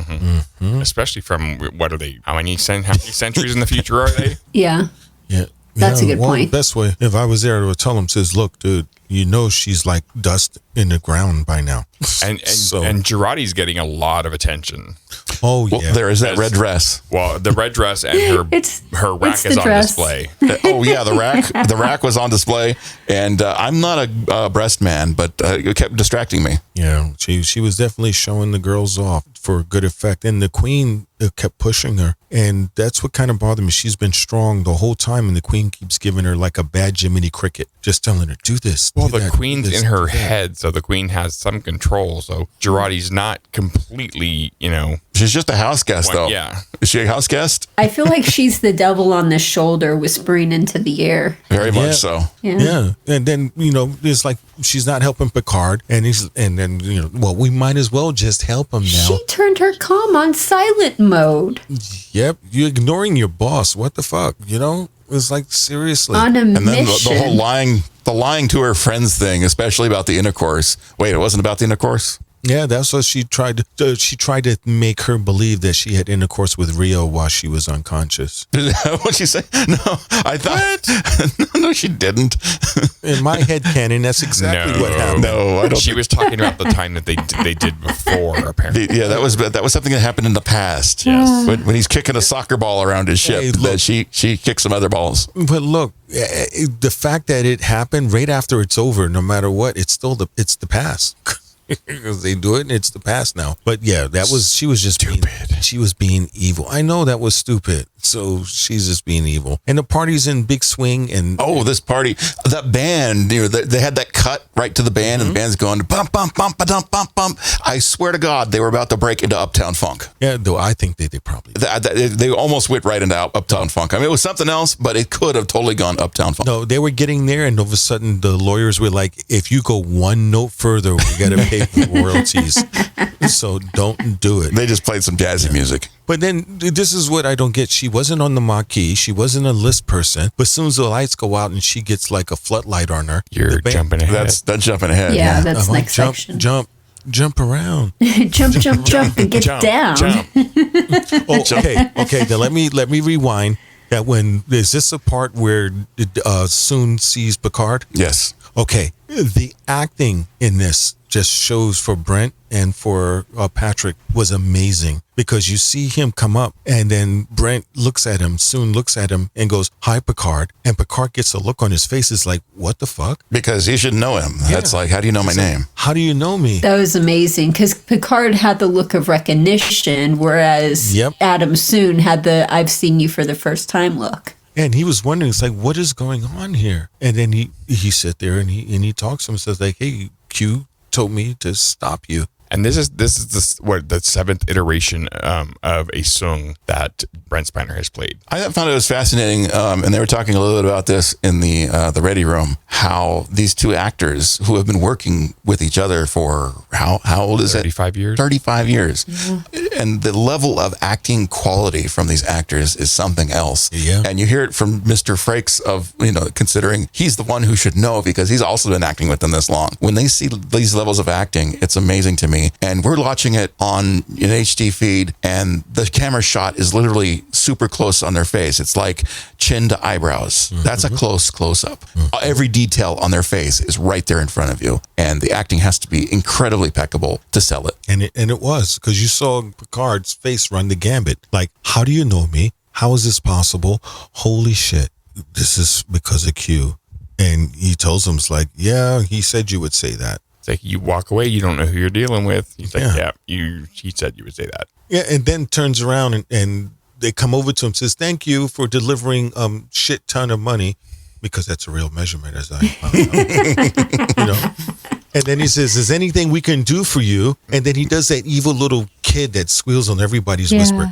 Especially from, what are they? How many centuries in the future are they? Yeah. Yeah. That's a good point. The best way, if I was there, I would tell him, says, look, dude, you know she's like dust in the ground by now. And Jurati's getting a lot of attention. Oh, yeah. Well, there is that red dress. Well, the red dress and her rack is on display. Oh yeah, the rack was on display, and I'm not a breast man, but it kept distracting me. Yeah, she was definitely showing the girls off for good effect, and the Queen kept pushing her, and that's what kind of bothered me. She's been strong the whole time, and the Queen keeps giving her like a bad Jiminy Cricket, just telling her, do this. Well, do the that, Queen's do this, in her do that. head, so the Queen has some control. So Jurati's not completely, She's just a house guest, though. Yeah. Is she a house guest? I feel like she's the devil on the shoulder whispering into the ear. Very much so. Yeah, and then it's like she's not helping Picard, and then we might as well just help him now. She turned her comm on silent mode. Yep, you're ignoring your boss. What the fuck? It's like seriously. On a And then mission. the whole lying to her friends thing, especially about the intercourse. Wait, it wasn't about the intercourse? Yeah, that's what she tried to. She tried to make her believe that she had intercourse with Rio while she was unconscious. What'd she say? No, I thought. No, she didn't. In my head canon, that's exactly what happened. No, I don't. She was talking about the time that they did before, apparently. Yeah, that was something that happened in the past. Yes. When he's kicking a soccer ball around his ship, Hey, look. that she kicks some other balls. But look, the fact that it happened right after it's over, no matter what, it's still the past. Because they do it and it's the past now. But yeah, she was just stupid. She was being evil. I know that was stupid. So she's just being evil. And the party's in big swing. And this party, that band, they had that cut right to the band, and the band's going bump, bump, bump, bump, bump, bump. I swear to God, they were about to break into Uptown Funk. Yeah, though I think they probably they almost went right into Uptown Funk. I mean, it was something else, but it could have totally gone Uptown Funk. No, they were getting there, and all of a sudden the lawyers were like, if you go one note further, we got to pay for royalties. So don't do it. They just played some jazzy music. But then this is what I don't get. She wasn't on the marquee. She wasn't a list person. But as soon as the lights go out and she gets like a floodlight on her. You're jumping ahead. That's jumping ahead. Yeah, that's I'm like, next section. Jump around. jump and get down. Jump. Okay. Then let me rewind. That when is this a part where Soong sees Picard? Yes. Okay. The acting in this just shows for Brent and for Patrick was amazing, because you see him come up and then Brent looks at him, Soong looks at him and goes, "Hi, Picard." And Picard gets a look on his face. It's like, what the fuck? Because he should know him. Yeah. That's like, how do you know my name? How do you know me? That was amazing, because Picard had the look of recognition, whereas Adam Soong had the "I've seen you for the first time" look. And he was wondering, it's like, what is going on here? And then he sit there and he talks to him and says like, "Hey, Q told me to stop you." And this is the 7th iteration of a Soong that Brent Spiner has played. I found it was fascinating, and they were talking a little bit about this in the Ready Room, how these two actors who have been working with each other for how old is 35 years? 35 years. And the level of acting quality from these actors is something else. Yeah. And you hear it from Mr. Frakes of, considering he's the one who should know because he's also been acting with them this long. When they see these levels of acting, it's amazing to me. And we're watching it on an HD feed, and the camera shot is literally super close on their face. It's like chin to eyebrows. Mm-hmm. That's a close up. Mm-hmm. Every detail on their face is right there in front of you. And the acting has to be incredibly impeccable to sell it. And it was, because you saw Picard's face run the gambit. Like, how do you know me? How is this possible? Holy shit. This is because of Q. And he tells him, it's like, yeah, he said you would say that. It's like, you walk away, you don't know who you're dealing with. He's like, he said you would say that. Yeah, and then turns around and they come over to him and says, "Thank you for delivering shit ton of money," because that's a real measurement, as I found out. And then he says, "Is anything we can do for you?" And then he does that evil little kid that squeals on everybody's whisper.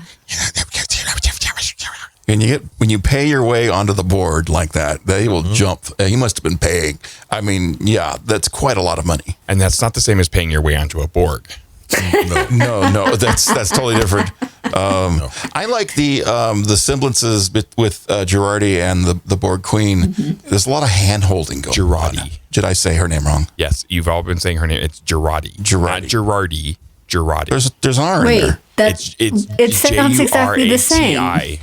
And when you pay your way onto the board like that, they will jump. He must have been paying. I mean, yeah, that's quite a lot of money. And that's not the same as paying your way onto a Borg. No, that's totally different. I like the semblances with Jurati and the Borg Queen. Mm-hmm. There's a lot of hand holding going Jurati. on. Did I say her name wrong? Yes, you've all been saying her name. It's Jurati. Not Jurati. Jurati. There's an R in there. It sounds exactly the same.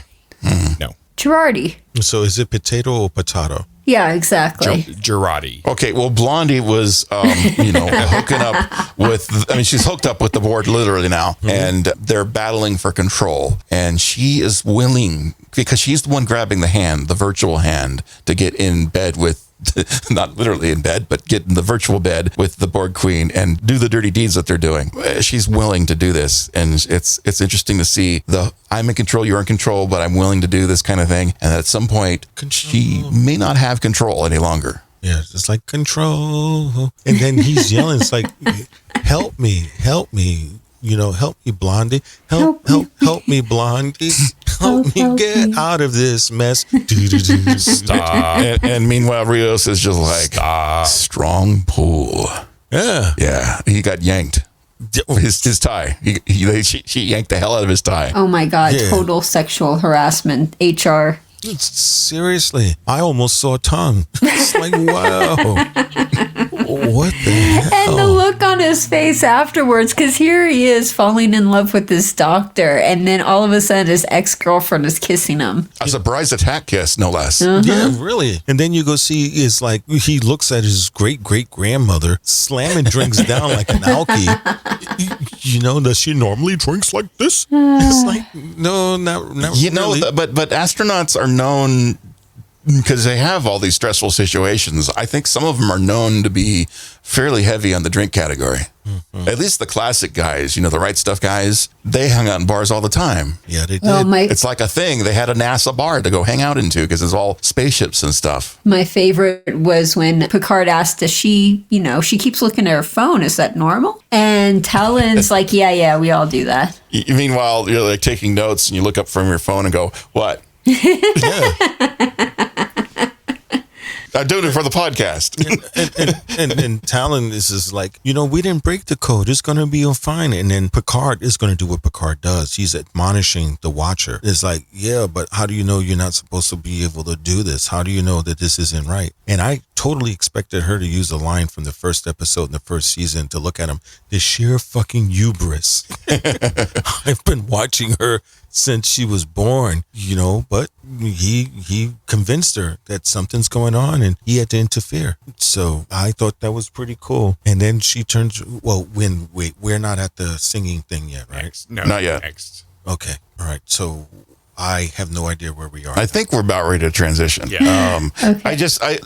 No. Jurati. So is it potato or potato? Yeah, exactly. Jurati. Okay, well, Blondie was, hooking up with, she's hooked up with the board literally now, and they're battling for control. And she is willing, because she's the one grabbing the hand, the virtual hand, to get in bed with, not literally in bed, but get in the virtual bed with the Borg Queen and do the dirty deeds that they're doing. She's willing to do this. And it's interesting to see I'm in control, you're in control, but I'm willing to do this kind of thing. And at some point, she may not have control any longer. Yeah, it's like control. And then he's yelling, it's like, help me, help me, Blondie. Help me, Blondie. Help me get out of this mess. Stop. And meanwhile, Rios is just like, stop. Strong pull. Yeah, he got yanked. His tie. She yanked the hell out of his tie. Oh my God, total sexual harassment. HR. Seriously, I almost saw tongue. It's like, wow. What the hell? And the look on his Picard's face afterwards, because here he is falling in love with this doctor, and then all of a sudden his ex-girlfriend is kissing him. A surprise attack kiss, no less. Yeah, really. And then you go see is like he looks at his great-great-grandmother slamming drinks down like an alky. You know, does she normally drinks like this? It's like, no, not You really. know, but astronauts are known because they have all these stressful situations. I think some of them are known to be fairly heavy on the drink category. Mm-hmm. At least the classic guys, you know, the Right Stuff guys, they hung out in bars all the time. Yeah, they did. Well, It's like a thing. They had a NASA bar to go hang out into because it's all spaceships and stuff. My favorite was when Picard asked, does she, you know, she keeps looking at her phone. Is that normal? And Talon's like, yeah, we all do that. Meanwhile, you're like taking notes and you look up from your phone and go, what? I'm doing it for the podcast. and Talon is just like, you know, we didn't break the code. It's going to be fine. And then Picard is going to do what Picard does. He's admonishing the Watcher. It's like, yeah, but how do you know you're not supposed to be able to do this? How do you know that this isn't right? And I totally expected her to use a line from the first episode in the first season to look at him. The sheer fucking hubris. I've been watching her since she was born, you know, but he convinced her that something's going on and he had to interfere. So I thought that was pretty cool. And then she turns, we're not at the singing thing yet, right? No, Not yet. Next. Okay. All right. So I have no idea where we are. I think we're about ready to transition. Yeah. Okay.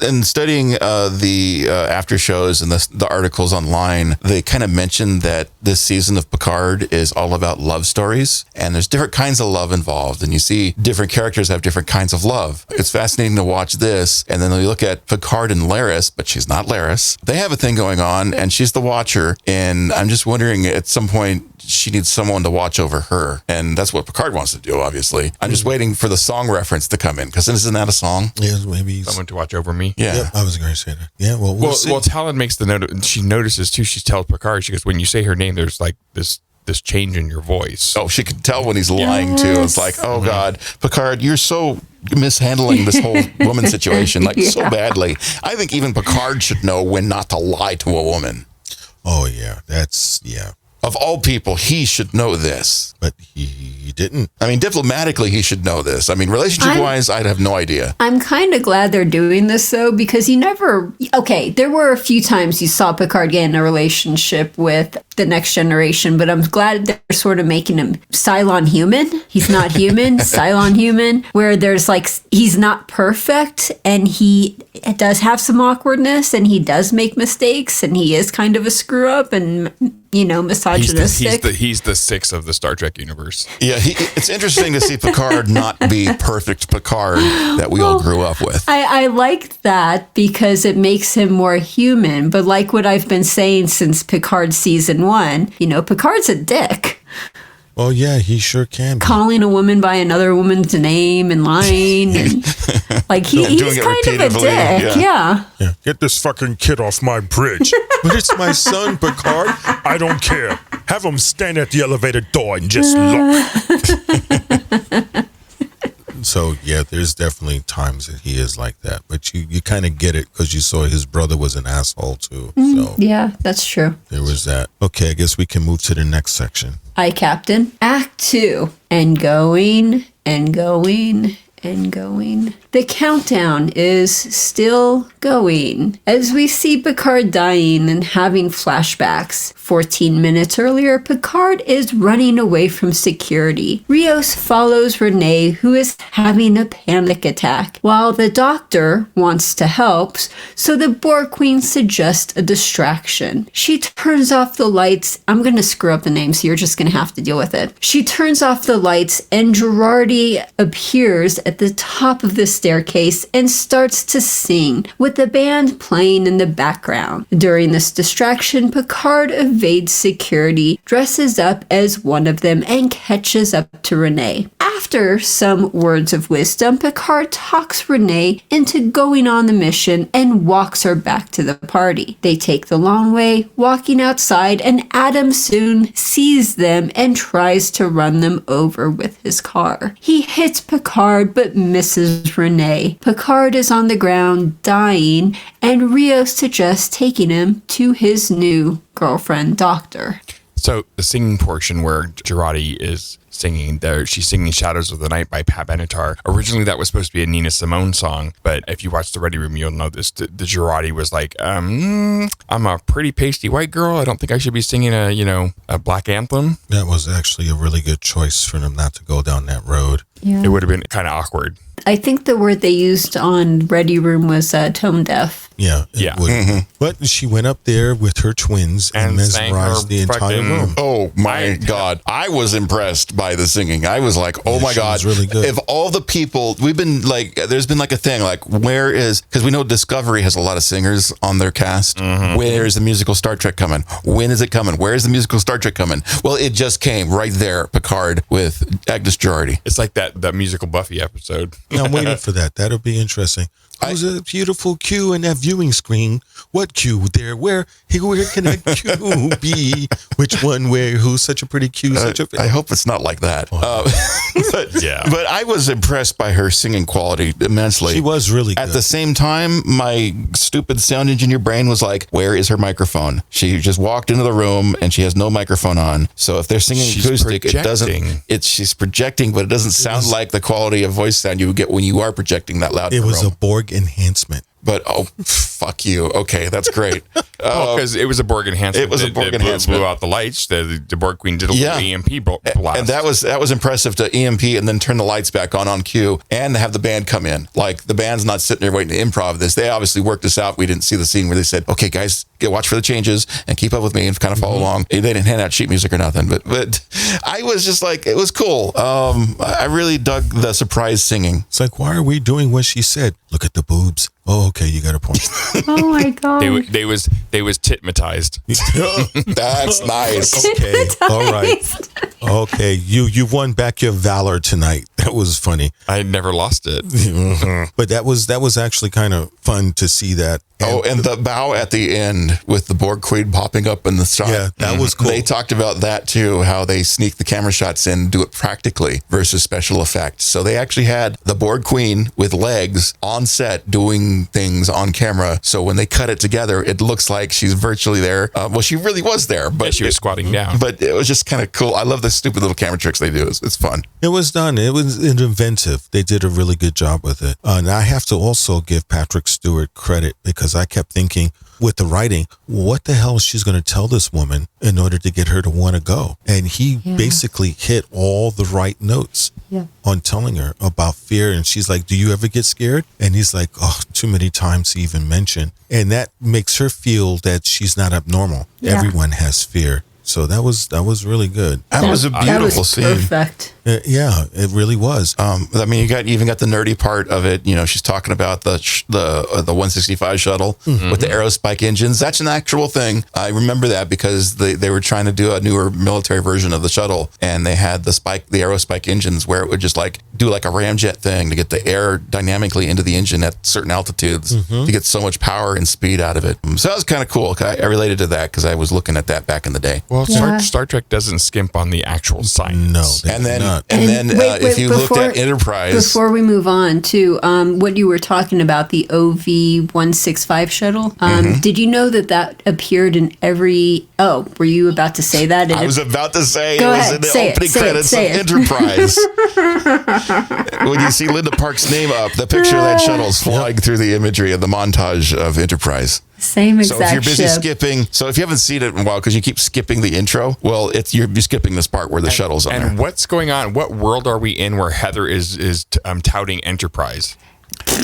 In studying the after shows and the articles online, they kind of mentioned that this season of Picard is all about love stories, and there's different kinds of love involved, and you see different characters have different kinds of love. It's fascinating to watch this, and then you look at Picard and Laris, but she's not Laris. They have a thing going on, and she's the Watcher, and I'm just wondering at some point she needs someone to watch over her, and that's what Picard wants to do, obviously. I'm just waiting for the song reference to come in, because isn't that a song? Yeah, maybe Someone to watch over me. Yeah. I was going to say that. Yeah, well, we'll see. Well, Talon makes the note. She notices too. She tells Picard. She goes, "When you say her name, there's like this change in your voice." Oh, she can tell when he's lying too. It's like, oh God, Picard, you're so mishandling this whole woman situation like so badly. I think even Picard should know when not to lie to a woman. Oh, yeah. Yeah. Of all people, he should know this. But he didn't. I mean, diplomatically, he should know this. I mean, relationship-wise, I'd have no idea. I'm kind of glad they're doing this, though, because there were a few times you saw Picard get in a relationship with the Next Generation, but I'm glad they're sort of making him CYLON human. He's not human, CYLON human, where there's like, he's not perfect, and he does have some awkwardness, and he does make mistakes, and he is kind of a screw-up, and, you know, misogynistic. He's the six of the Star Trek universe. Yeah, it's interesting to see Picard not be perfect Picard that we all grew up with. I like that because it makes him more human. But like what I've been saying since Picard season 1, you know, Picard's a dick. Oh, yeah, he sure can be. Calling a woman by another woman's name and lying. And, like, he's kind of a dick. Yeah. Get this fucking kid off my bridge. But it's my son, Picard. I don't care. Have him stand at the elevator door and just look. So, yeah, there's definitely times that he is like that. But you kind of get it because you saw his brother was an asshole, too. So Yeah, that's true. there was that. Okay, I guess we can move to the next section. Aye, Captain. Act 2. And going, and going, and going. The countdown is still going as we see Picard dying and having flashbacks. 14 minutes earlier, Picard is running away from security. Rios follows Renee, who is having a panic attack, while the doctor wants to help, so the Borg Queen suggests a distraction. She turns off the lights. I'm going to screw up the name, so you're just going to have to deal with it. She turns off the lights, and Jurati appears at the top of the staircase and starts to sing, with the band playing in the background. During this distraction, Picard evades security, dresses up as one of them, and catches up to Renee. After some words of wisdom, Picard talks Renee into going on the mission and walks her back to the party. They take the long way, walking outside, and Adam soon sees them and tries to run them over with his car. He hits Picard but misses Renee. Picard is on the ground, dying, and Rios suggests taking him to his new girlfriend, Doctor. So the singing portion where Jurati is singing there, she's singing Shadows of the Night by Pat Benatar. Originally that was supposed to be a Nina Simone song, but if you watch the Ready Room, you'll know this. The Jurati was like, I'm a pretty pasty white girl. I don't think I should be singing a black anthem. That was actually a really good choice for them not to go down that road. Yeah. It would have been kind of awkward. I think the word they used on Ready Room was tone deaf. Yeah. Yeah. But she went up there with her twins and mesmerized the entire room. Oh my God. I was impressed by the singing. I was like, oh my God. She was really good. If all the people, we've been like, there's been like a thing, like where is, because we know Discovery has a lot of singers on their cast. Where is the musical Star Trek coming? When is it coming? Where is the musical Star Trek coming? Well, it just came right there, Picard with Agnes Jurati. It's like that musical Buffy episode. Now, I'm waiting for that. That'll be interesting. There's a beautiful Q in that viewing screen. What Q there? Where can that Q be? Which one? Where? Who's such a pretty Q? I hope it's not like that. But I was impressed by her singing quality immensely. She was really good. At the same time, my stupid sound engineer brain was like, where is her microphone? She just walked into the room and she has no microphone on. So if they're singing acoustic, it doesn't. She's projecting, but it doesn't sound like the quality of voice sound you get when you are projecting that loud. It was a Borg enhancement. But fuck you. Okay, that's great. Because it was a Borg enhancement. It was a Borg enhancement. Blew out the lights. The Borg Queen did a little EMP blast. And that was impressive to EMP and then turn the lights back on cue and have the band come in. Like the band's not sitting there waiting to improv this. They obviously worked this out. We didn't see the scene where they said, okay, guys, watch for the changes and keep up with me and kind of follow along. They didn't hand out sheet music or nothing, but I was just like, it was cool. I really dug the surprise singing. It's like, why are we doing what she said? Look at the boobs. Oh, okay, you got a point. Oh my God. They was tit-motized. That's nice. Okay, all right. Okay, you won back your valor tonight. That was funny. I never lost it. But that was actually kind of fun to see that. And the bow at the end with the Borg Queen popping up in the shot. Yeah, that was cool. They talked about that too, how they sneak the camera shots in, do it practically versus special effects. So they actually had the Borg Queen with legs on set doing things on camera. So when they cut it together, it looks like she's virtually there. Well, she really was there, but she was squatting down. But it was just kind of cool. I love the stupid little camera tricks they do. It's fun. It was done. It was inventive. They did a really good job with it. And I have to also give Patrick Stewart credit because I kept thinking with the writing, what the hell is she going to tell this woman in order to get her to want to go? And he basically hit all the right notes on telling her about fear. And she's like, do you ever get scared? And he's like, oh, too many times to even mention. And that makes her feel that she's not abnormal. Yeah. Everyone has fear. So that was really good. That was a beautiful scene. Perfect. Yeah, it really was. I mean, you even got the nerdy part of it. You know, she's talking about the 165 shuttle with the aerospike engines. That's an actual thing. I remember that because they were trying to do a newer military version of the shuttle, and they had the aerospike engines where it would just like do like a ramjet thing to get the air dynamically into the engine at certain altitudes to get so much power and speed out of it. So that was kind of cool. I related to that because I was looking at that back in the day. Well, Star Trek doesn't skimp on the actual science. No, and then not. If you looked at Enterprise, before we move on to what you were talking about, the OV-165 shuttle, did you know that appeared in every? Oh, were you about to say that? I was about to say Go it was ahead, in the say opening it, say credits it, of Enterprise. When you see Linda Park's name up, the picture of that shuttle is flying through the imagery of the montage of Enterprise. Same exact So if you're busy ship. skipping, so if you haven't seen it in a while because you keep skipping the intro, well, you're skipping this part where the shuttle's on there. And what's going on? What world are we in where Heather is touting Enterprise?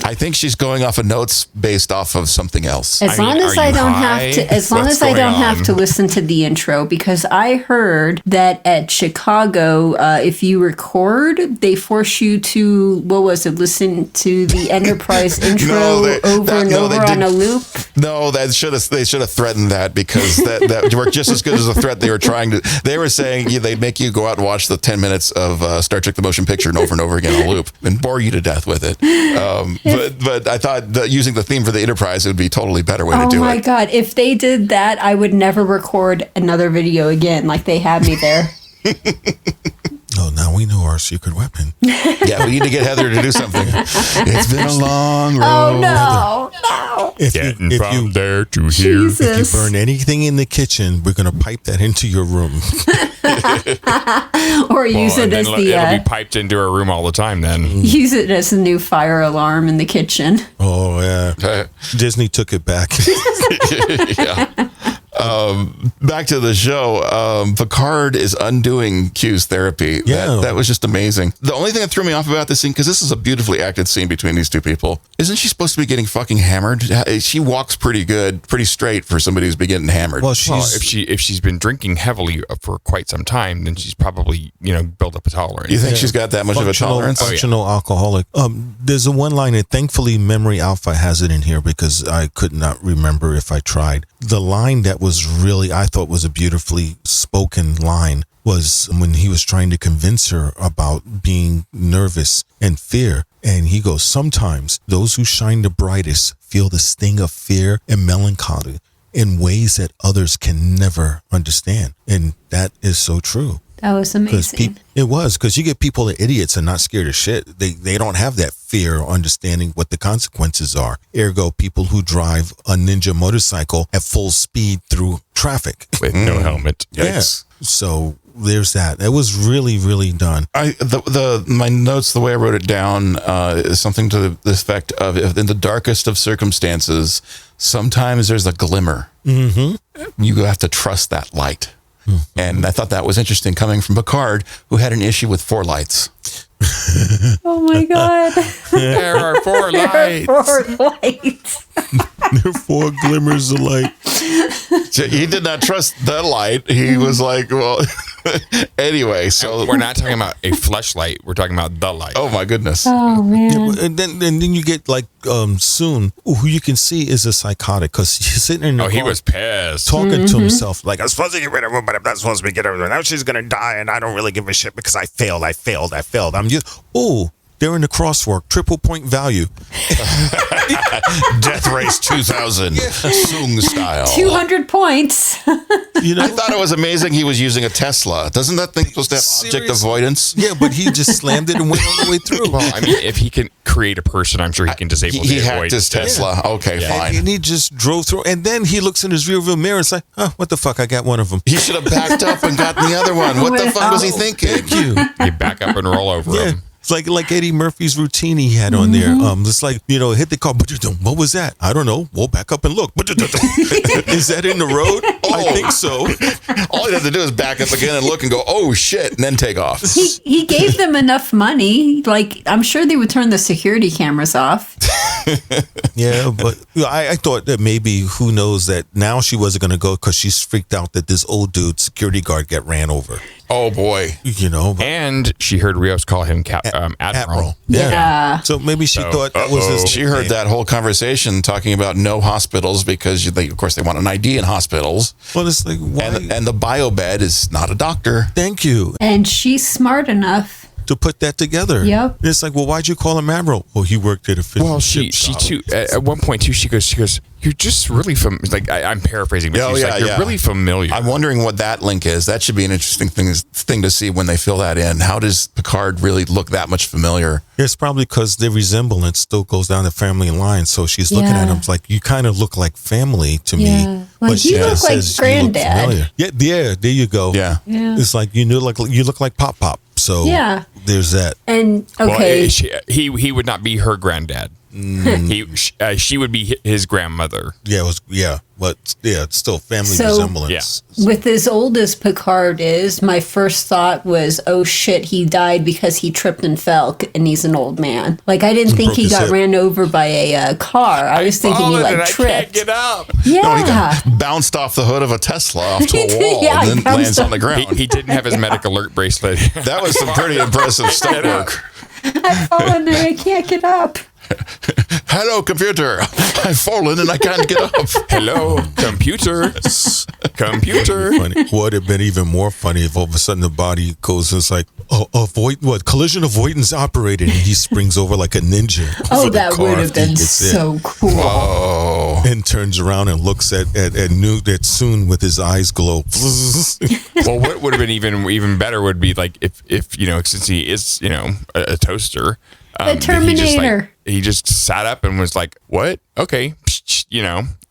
I think she's going off of notes based off of something else. As long as I don't have to listen to the intro, because I heard that at Chicago, if you record, they force you to listen to the Enterprise intro over on a loop. No, they should have threatened that, because that worked just as good as the threat they were trying to. They were saying they'd make you go out and watch the 10 minutes of Star Trek: The Motion Picture and over again on a loop and bore you to death with it. But I thought that using the theme for the Enterprise would be a totally better way to do it. Oh my God. If they did that, I would never record another video again like they had me there. Oh, now we know our secret weapon. Yeah, we need to get Heather to do something. It's been a long road. Oh, no. If you there to here. Jesus. If you burn anything in the kitchen, we're going to pipe that into your room. Or use it as it'll be piped into her room all the time then. Use it as a new fire alarm in the kitchen. Oh, yeah. Disney took it back. Yeah. Back to the show. Picard is undoing Q's therapy. Yeah. That was just amazing. The only thing that threw me off about this scene, because this is a beautifully acted scene between these two people, isn't she supposed to be getting fucking hammered? She walks pretty good, pretty straight for somebody who's been getting hammered. Well, if she's been drinking heavily for quite some time, then she's probably built up a tolerance. You think she's got that much of a tolerance? Functional alcoholic. There's a one-liner. Thankfully, Memory Alpha has it in here because I could not remember if I tried. The line that was really, I thought was a beautifully spoken line, was when he was trying to convince her about being nervous and fear. And he goes, sometimes those who shine the brightest feel the sting of fear and melancholy in ways that others can never understand. And that is so true. That was amazing. It was, because you get people that are idiots and not scared of shit. They don't have that fear or understanding what the consequences are. Ergo, people who drive a ninja motorcycle at full speed through traffic. With no helmet. Yes. Yeah. So there's that. It was really, really done. My notes, the way I wrote it down, is something to the effect of, in the darkest of circumstances, sometimes there's a glimmer. Mm-hmm. You have to trust that light. Mm-hmm. And I thought that was interesting coming from Picard, who had an issue with 4 lights. Oh my God. There are 4 lights. There are 4 lights. There are 4 glimmers of light. He did not trust the light. He was like, well, anyway. So we're not talking about a fleshlight. We're talking about the light. Oh my goodness. Oh man. Yeah, and then you get like Soong, who you can see is a psychotic, because he's sitting in the car, he was pissed, talking to himself like, I'm supposed to get rid of her, but I'm not supposed to get rid of her. Now she's going to die, and I don't really give a shit because I failed. I'm just, they're in the crosswalk, triple point value. Deathrace 2000, Soong style. 200 points. I thought it was amazing he was using a Tesla. Doesn't that thing supposed to have object avoidance? Yeah, but he just slammed it and went all the way through. Well, I mean, if he can create a person, I'm sure he can disable the He hacked avoidance. his Tesla. Yeah. Okay, fine. And he just drove through. And then he looks in his rearview mirror and it's like, what the fuck? I got one of them. He should have backed up and gotten the other one. What the fuck was he thinking? Thank you. You back up and roll over him. It's like Eddie Murphy's routine he had on there. It's like, hit the car. What was that? I don't know. We'll back up and look. Is that in the road? I think so. All he had to do is back up again and look and go, oh shit, and then take off. He gave them enough money. Like, I'm sure they would turn the security cameras off. Yeah, but I thought that maybe, who knows, that now she wasn't going to go because she's freaked out that this old dude, security guard, got ran over. Oh boy. And she heard Rios call him Admiral. Yeah. So maybe she thought that was his She heard that whole conversation talking about no hospitals because of course they want an ID in hospitals. Well, it's like, why? And the biobed is not a doctor. Thank you. And she's smart enough to put that together. Yep. It's like, well, why'd you call him Admiral? Well, he worked at a fish. Well, she too, at one point too, she goes, you're just really like, I'm paraphrasing, but she's like, you're really familiar. I'm wondering what that link is. That should be an interesting thing to see when they fill that in. How does Picard really look that much familiar? It's probably because the resemblance still goes down the family line. So she's looking at him like, you kind of look like family to me. Like, but you look like Granddad. Yeah, there you go. Yeah. It's like, you look like Pop. So there's that. And okay, well, he would not be her granddad. She would be his grandmother. Yeah, it's still family resemblance. Yeah. With as old as Picard is, my first thought was, oh shit, he died because he tripped and fell, and he's an old man. Like, I didn't think he got ran over by a car. I was thinking he like tripped. I can't get up. Yeah. No, he got bounced off the hood of a Tesla off to a wall Yeah, and then lands on the ground. He didn't have his medic alert bracelet. That was some pretty impressive stunt work. I've fallen and I can't get up. Hello, computer. I've fallen and I can't get up. Hello, computer. Computer. Funny. Would have been even more funny if all of a sudden the body goes, it's like, collision avoidance operated, and he springs over like a ninja. Oh, that would have been so cool. Oh. And turns around and looks at Soong with his eyes glow. Well, what would have been even better would be like if since he is a toaster. The Terminator. He just sat up and was like, "What? Okay,"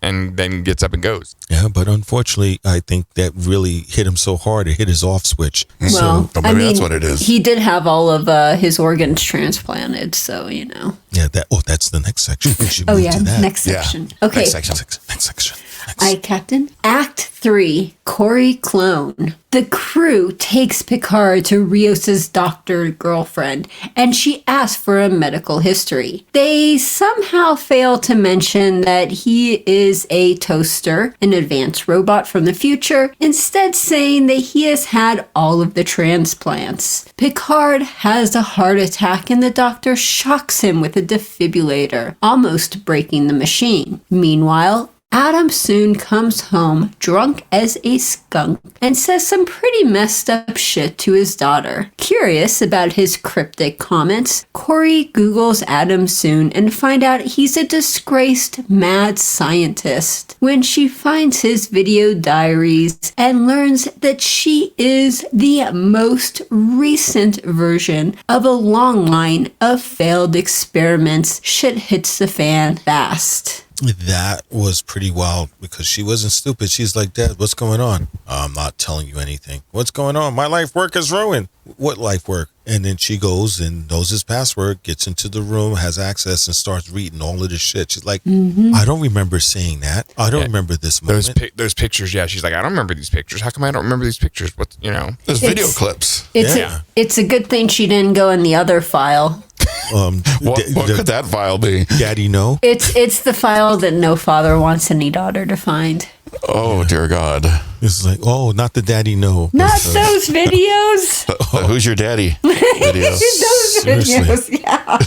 and then gets up and goes. Yeah, but unfortunately, I think that really hit him so hard, it hit his off switch. Well, So maybe that's what it is. He did have all of his organs transplanted, so Yeah, that's the next section. We should Oh move yeah, to that. next section. Okay, Next section. Next section. Aye, Captain. Act 3, Corey clone. The crew takes Picard to Rios' doctor girlfriend, and she asks for a medical history. They somehow fail to mention that he is a toaster, an advanced robot from the future, instead saying that he has had all of the transplants. Picard has a heart attack and the doctor shocks him with a defibrillator, almost breaking the machine. Meanwhile, Adam soon comes home drunk as a skunk and says some pretty messed up shit to his daughter. Curious about his cryptic comments, Corey Googles Adam soon and find out he's a disgraced mad scientist. When she finds his video diaries and learns that she is the most recent version of a long line of failed experiments, shit hits the fan fast. That was pretty wild because she wasn't stupid. She's like, Dad, what's going on? I'm not telling you anything. What's going on? My life work is ruined. What life work? And then she goes and knows his password, gets into the room, has access, and starts reading all of this shit. She's like, I don't remember saying that. I don't remember this moment. Those pictures, yeah. She's like, I don't remember these pictures. How come I don't remember these pictures? There's video clips. It's a good thing she didn't go in the other file. What could that file be? Daddy, no. It's the file that no father wants any daughter to find. Oh, dear God. It's like, oh, not the daddy, no. Not those videos. Who's your daddy? Video. Those Seriously. videos, yeah.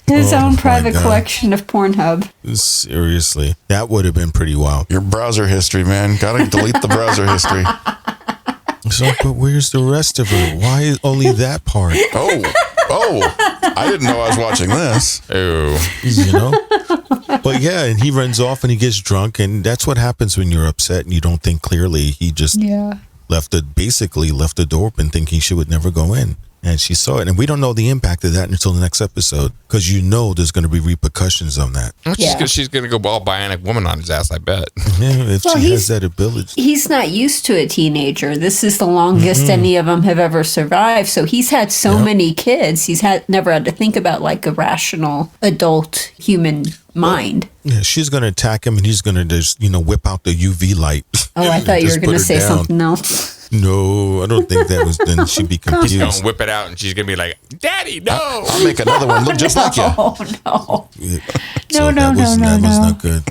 His own private collection of Pornhub. Seriously. That would have been pretty wild. Your browser history, man. Gotta delete the browser history. So, but where's the rest of it? Why only that part? Oh, I didn't know I was watching this. Oh, But yeah, and he runs off and he gets drunk, and that's what happens when you're upset and you don't think clearly. He just left the door open thinking she would never go in. And she saw it. And we don't know the impact of that until the next episode because there's going to be repercussions on that. She's going to go all bionic woman on his ass, I bet. Yeah, if she has that ability. He's not used to a teenager. This is the longest any of them have ever survived. So he's had so many kids. He's never had to think about like a rational adult human mind. Yeah, she's going to attack him and he's going to just, whip out the UV light. Oh, I thought you were going to say something else. No, I don't think that was. Then she'd be confused. She's gonna whip it out, and she's gonna be like, "Daddy, no!" I'll make another one look just like you. Oh no! That was not good.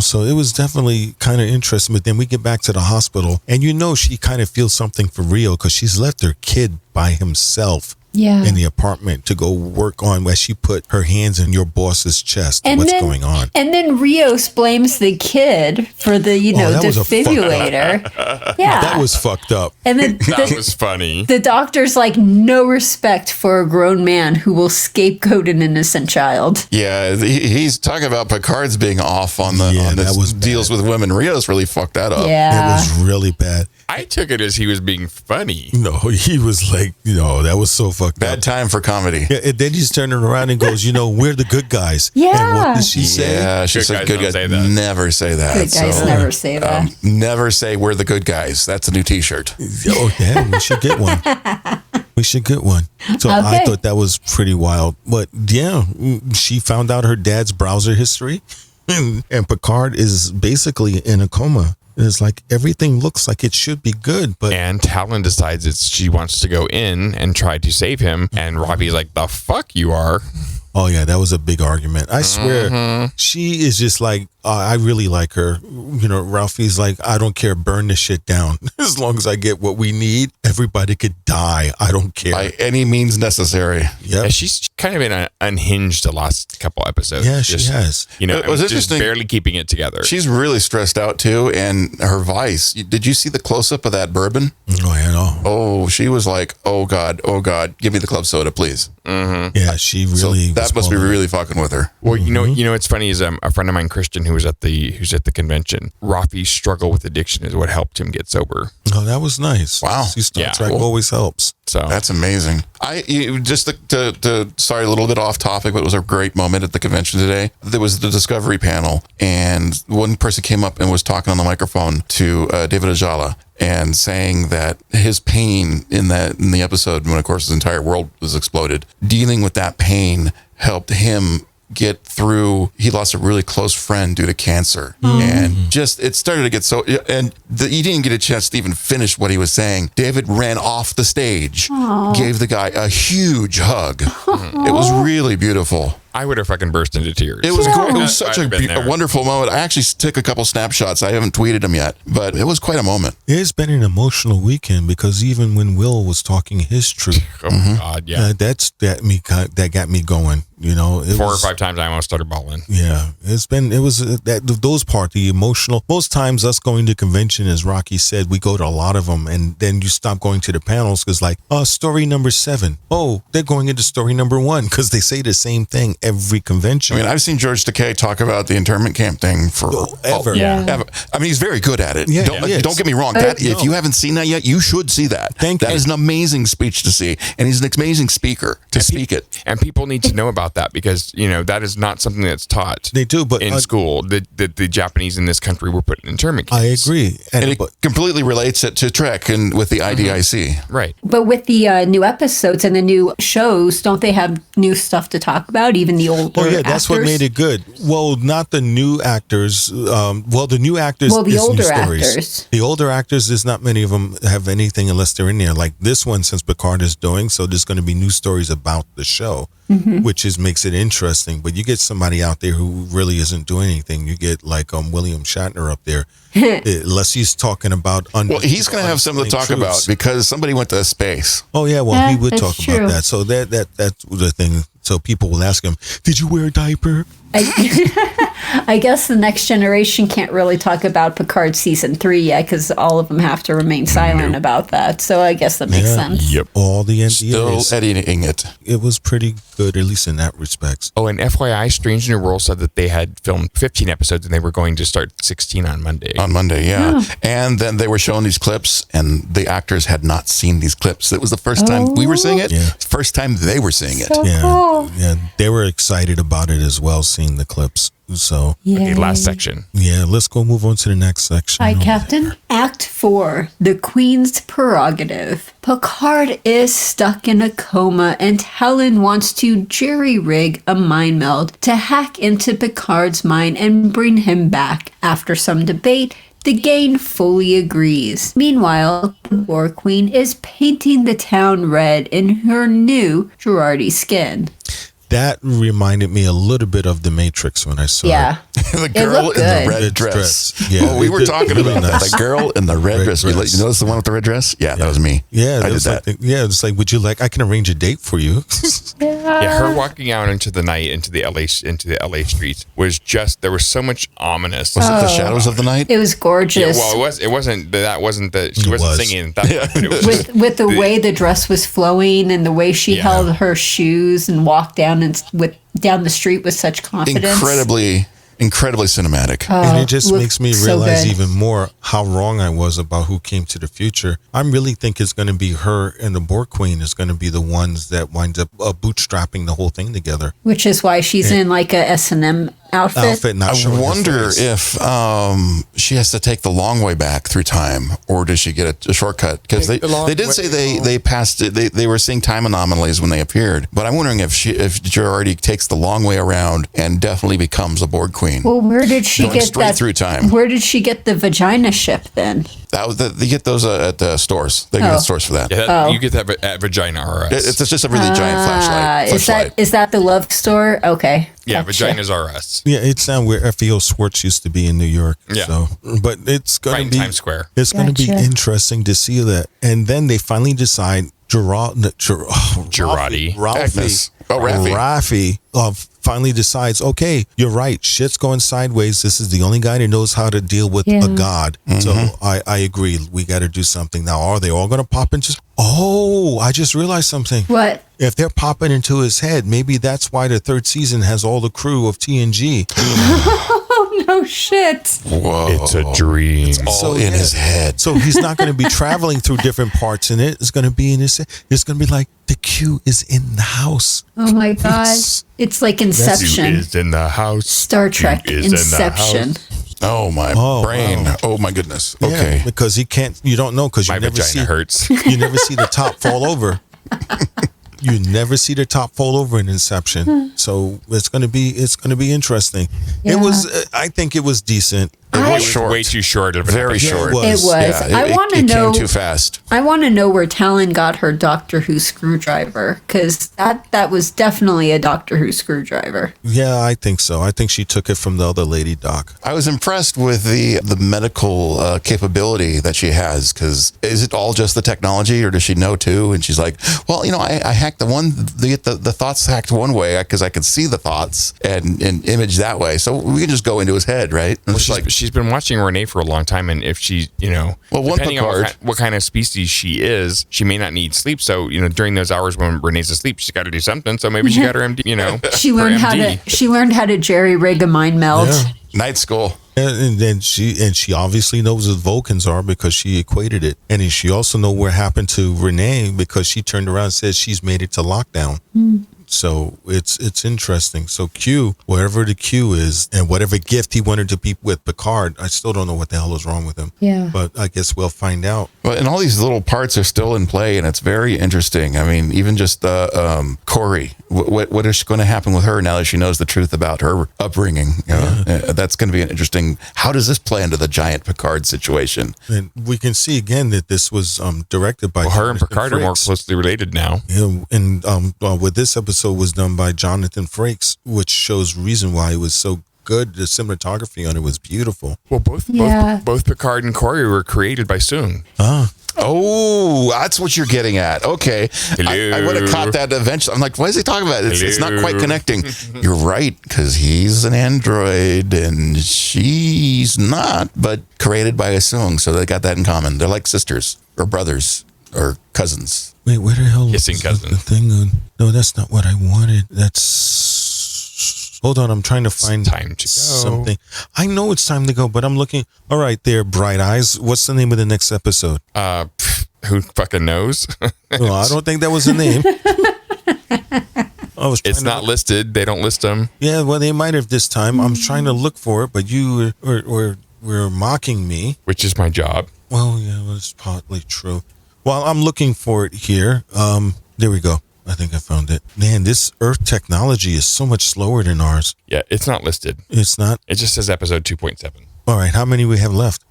So it was definitely kind of interesting. But then we get back to the hospital, and she kind of feels something for Rio because she's left her kid by himself. In the apartment to go work on as she put her hands in your boss's chest. What's going on? And then Rios blames the kid for the, defibrillator. Yeah. That was fucked up. And then that was funny. The doctor's like, no respect for a grown man who will scapegoat an innocent child. Yeah, he's talking about Picard's being off on this deals with women. Rios really fucked that up. Yeah. It was really bad. I took it as he was being funny. No, he was like, that was so fucked up. Bad time for comedy. Yeah, and then he's turning around and goes, we're the good guys. Yeah. And what did she say? Yeah, she said good guys never say that. Good guys never say that. Never say we're the good guys. That's a new t-shirt. Oh, damn, we should get one. We should get one. So I thought that was pretty wild. But yeah, she found out her dad's browser history, and Picard is basically in a coma. It's like everything looks like it should be good, but and Talon decides she wants to go in and try to save him, and Raffi's like, "The fuck you are." Oh yeah, that was a big argument. I swear, she is just like, I really like her. You know, Ralphie's like, I don't care, burn the shit down. As long as I get what we need, everybody could die. I don't care. By any means necessary. Yep. Yeah, she's kind of been unhinged the last couple episodes. Yeah, she has. You know, It was just interesting. barely keeping it together. She's really stressed out too, and her vice. Did you see the close up of that bourbon? Oh, yeah, no. Oh, she was like, "Oh God, give me the club soda, please." Yeah, she really. That must be really fucking with her. Well, you know, it's funny is a friend of mine, Christian, who's at the convention. Raffi's struggle with addiction is what helped him get sober. Oh, that was nice. Wow. See, Star Yeah. Trek always helps. So That's amazing. Just to sorry, a little bit off topic, but it was a great moment at the convention today. There was the Discovery panel, and one person came up and was talking on the microphone to David Ajala and saying that his pain in the episode when, of course, his entire world was exploded, dealing with that pain helped him get through. He lost a really close friend due to cancer, and just it started to get so. And he didn't get a chance to even finish what he was saying. David ran off the stage, gave the guy a huge hug. It was really beautiful. I would have fucking burst into tears. It was Yeah. it was such I've been a there. wonderful moment. I actually took a couple snapshots. I haven't tweeted them yet, but it was quite a moment. It's been an emotional weekend because even when Wil was talking his truth, Oh my God, yeah. that got me going. You know, it 4 or was, 5 times I almost started bawling. Yeah, it was those part, the emotional. Most times, us going to convention, as Rocky said, we go to a lot of them, and then you stop going to the panels because, like, story number 7. Oh, they're going into story number 1 because they say the same thing every convention. I mean, I've seen George Takei talk about the internment camp thing for ever. ever. I mean, he's very good at it. Yeah, Don't he is. get me wrong. If you haven't seen that yet, you should see that. Thank That you. is an amazing speech to see, and he's an amazing speaker to speak it. And people need to know about that because, you know, that is not something that's taught They do, but in school. The Japanese in this country were put in internment camps. I agree. And it completely relates it to Trek and with the IDIC. Right. But with the new episodes and the new shows, don't they have new stuff to talk about? Even the older Oh yeah, that's what actors? made it good. Well, not the new actors. The new actors. Well, the is older new stories. actors. The older actors. There's not many of them have anything unless they're in there. Like this one, since Picard is doing, so there's going to be new stories about the show, which makes it interesting. But you get somebody out there who really isn't doing anything. You get like William Shatner up there, unless he's talking about. Well, he's going to have something to talk about because somebody went to space. Oh yeah, well Yeah, he would that's talk true. about that. So that's the thing. So people will ask him, "Did you wear a diaper?" I guess the next generation can't really talk about Picard season 3 yet because all of them have to remain silent about that. So I guess that makes sense. Yep. All the Still NDAs. editing it. It was pretty good, at least in that respect. Oh, and FYI, Strange New World said that they had filmed 15 episodes and they were going to start 16 on Monday. On Monday, yeah. And then they were showing these clips, and the actors had not seen these clips. It was the first time we were seeing it. Yeah. First time they were seeing it. Yeah, they were excited about it as well, seeing the clips. So, Okay, last section. yeah, let's go move on to the next section. Hi, Captain. Act 4, The Queen's Prerogative. Picard is stuck in a coma and Helen wants to jerry-rig a mind meld to hack into Picard's mind and bring him back. After some debate, the gang fully agrees. Meanwhile, the Borg Queen is painting the town red in her new Jurati skin. That reminded me a little bit of The Matrix when I saw Yeah. The girl looked in the good. red Red dress. dress. Yeah, Oh, we it were did talking really about that. nice. The girl in the red Red dress. You dress. notice the one with the red dress? Yeah, that was me. it. Yeah, I it did was that. like it's like, would you like? I can arrange a date for you. Yeah, her walking out into the night, into the LA streets was just, there was so much ominous. Was it the shadows of the night? It was gorgeous. Yeah, well, it wasn't she wasn't was. singing at that point, but it was just, with the way the dress was flowing and the way she Yeah. held her shoes and walked down down the street with such confidence. Incredibly cinematic. And it just looked makes me so realize good. even more how wrong I was about who came to the future. I really think it's going to be her and the Borg Queen is going to be the ones that wind up bootstrapping the whole thing together. Which is why she's in like a S&M outfit. not I showing her wonder face. if she has to take the long way back through time, or does she get a shortcut? Because they did say they passed it. They were seeing time anomalies when they appeared, but I'm wondering if Jurati takes the long way around and definitely becomes a Borg Queen. Well, where did she Going get straight that through time? Where did she get the vagina ship then? That was they get those at the stores. They get Oh. stores for that. Yeah, you get that at Vagina RS. It's just a really giant flashlight. Is that the love store? Okay. yeah, Gotcha. Vagina's RS. Yeah, it's down where FEO Schwartz used to be in New York. Yeah. So, but it's going Right to in be Times Square. It's going to be Gotcha. interesting to see that. And then they finally decide Jurati. Agnes. Oh, Raffi. Raffi finally decides, okay, you're right. Shit's going sideways. This is the only guy that knows how to deal with a god. So I agree. We got to do something. Now, are they all going to pop into? Oh, I just realized something. What? If they're popping into his head, maybe that's why the third season has all the crew of TNG. Oh no shit. Whoa. It's a dream. all in his head. So he's not going to be traveling through different parts in it. It's going to be in his. It's going to be like the Q is in the house. Oh my god. It's like Inception. Q is in the house. Star Trek Q is in the Inception. house. Oh my brain. wow. Oh my goodness. Yeah, Okay. because he can't. You don't know because My you never vagina see. hurts. You never see the top fall over. You never see the top fall over in Inception. So it's going to be interesting. Yeah. It was. I think it was decent. It was I- short. Way too short. Of an Very episode. short. was. It was. Yeah, I want to it know. came too fast. I want to know where Talon got her Doctor Who screwdriver, because that was definitely a Doctor Who screwdriver. Yeah, I think so. I think she took it from the other lady, Doc. I was impressed with the medical capability that she has, because is it all just the technology, or does she know too? And she's like, well, I hacked the thoughts hacked one way because I could see the thoughts and image that way. So we can just go into his head, right? And Well, it's she's been watching Renee for a long time, and if she, Well, one depending on Picard- what kind of species she is, she may not need sleep. So, during those hours when Renee's asleep, she's got to do something. So maybe she got her MD, She her learned how to jerry rig a mind meld. Yeah. night school. And then she obviously knows what Vulcans are because she equated it. And then she also know what happened to Renee because she turned around and said she's made it to lockdown. So it's interesting. So Q, wherever the Q is, and whatever gift he wanted to be with Picard, I still don't know what the hell is wrong with him. Yeah. But I guess we'll find out. Well, and all these little parts are still in play, and it's very interesting. I mean, even just Corey, what is going to happen with her now that she knows the truth about her upbringing? That's going to be an interesting. How does this play into the giant Picard situation? And we can see again that this was directed by her and Jonathan Picard are more Frakes. closely related now. Yeah, and with this episode was done by Jonathan Frakes, which shows reason why it was so good. The cinematography on it was beautiful. Well, both Picard and Corey were created by Soong. Oh, that's what you're getting at. Okay. I would have Hello. caught that eventually. I'm like, what is he talking about? It's not quite Hello. connecting. You're right, because he's an android and she's not, but created by a Soong. So they got that in common. They're like sisters or brothers or cousins. Wait, where the hell Kissing is cousin. the thing on? No, that's not what I wanted. That's. Hold on, I'm trying to find time to go. something. I know it's time to go, but I'm looking. All right, there, Bright Eyes. What's the name of the next episode? Who fucking knows? Well, I don't think that was the name. I was It's trying not listed. They don't list them. Yeah, well, they might have this time. I'm trying to look for it, but you were mocking me. Which is my job. Well, yeah, that's partly true. Well, I'm looking for it here. There we go. I think I found it. Man, this Earth technology is so much slower than ours. Yeah, it's not listed. It's not. It just says episode 2.7. All right, how many we have left?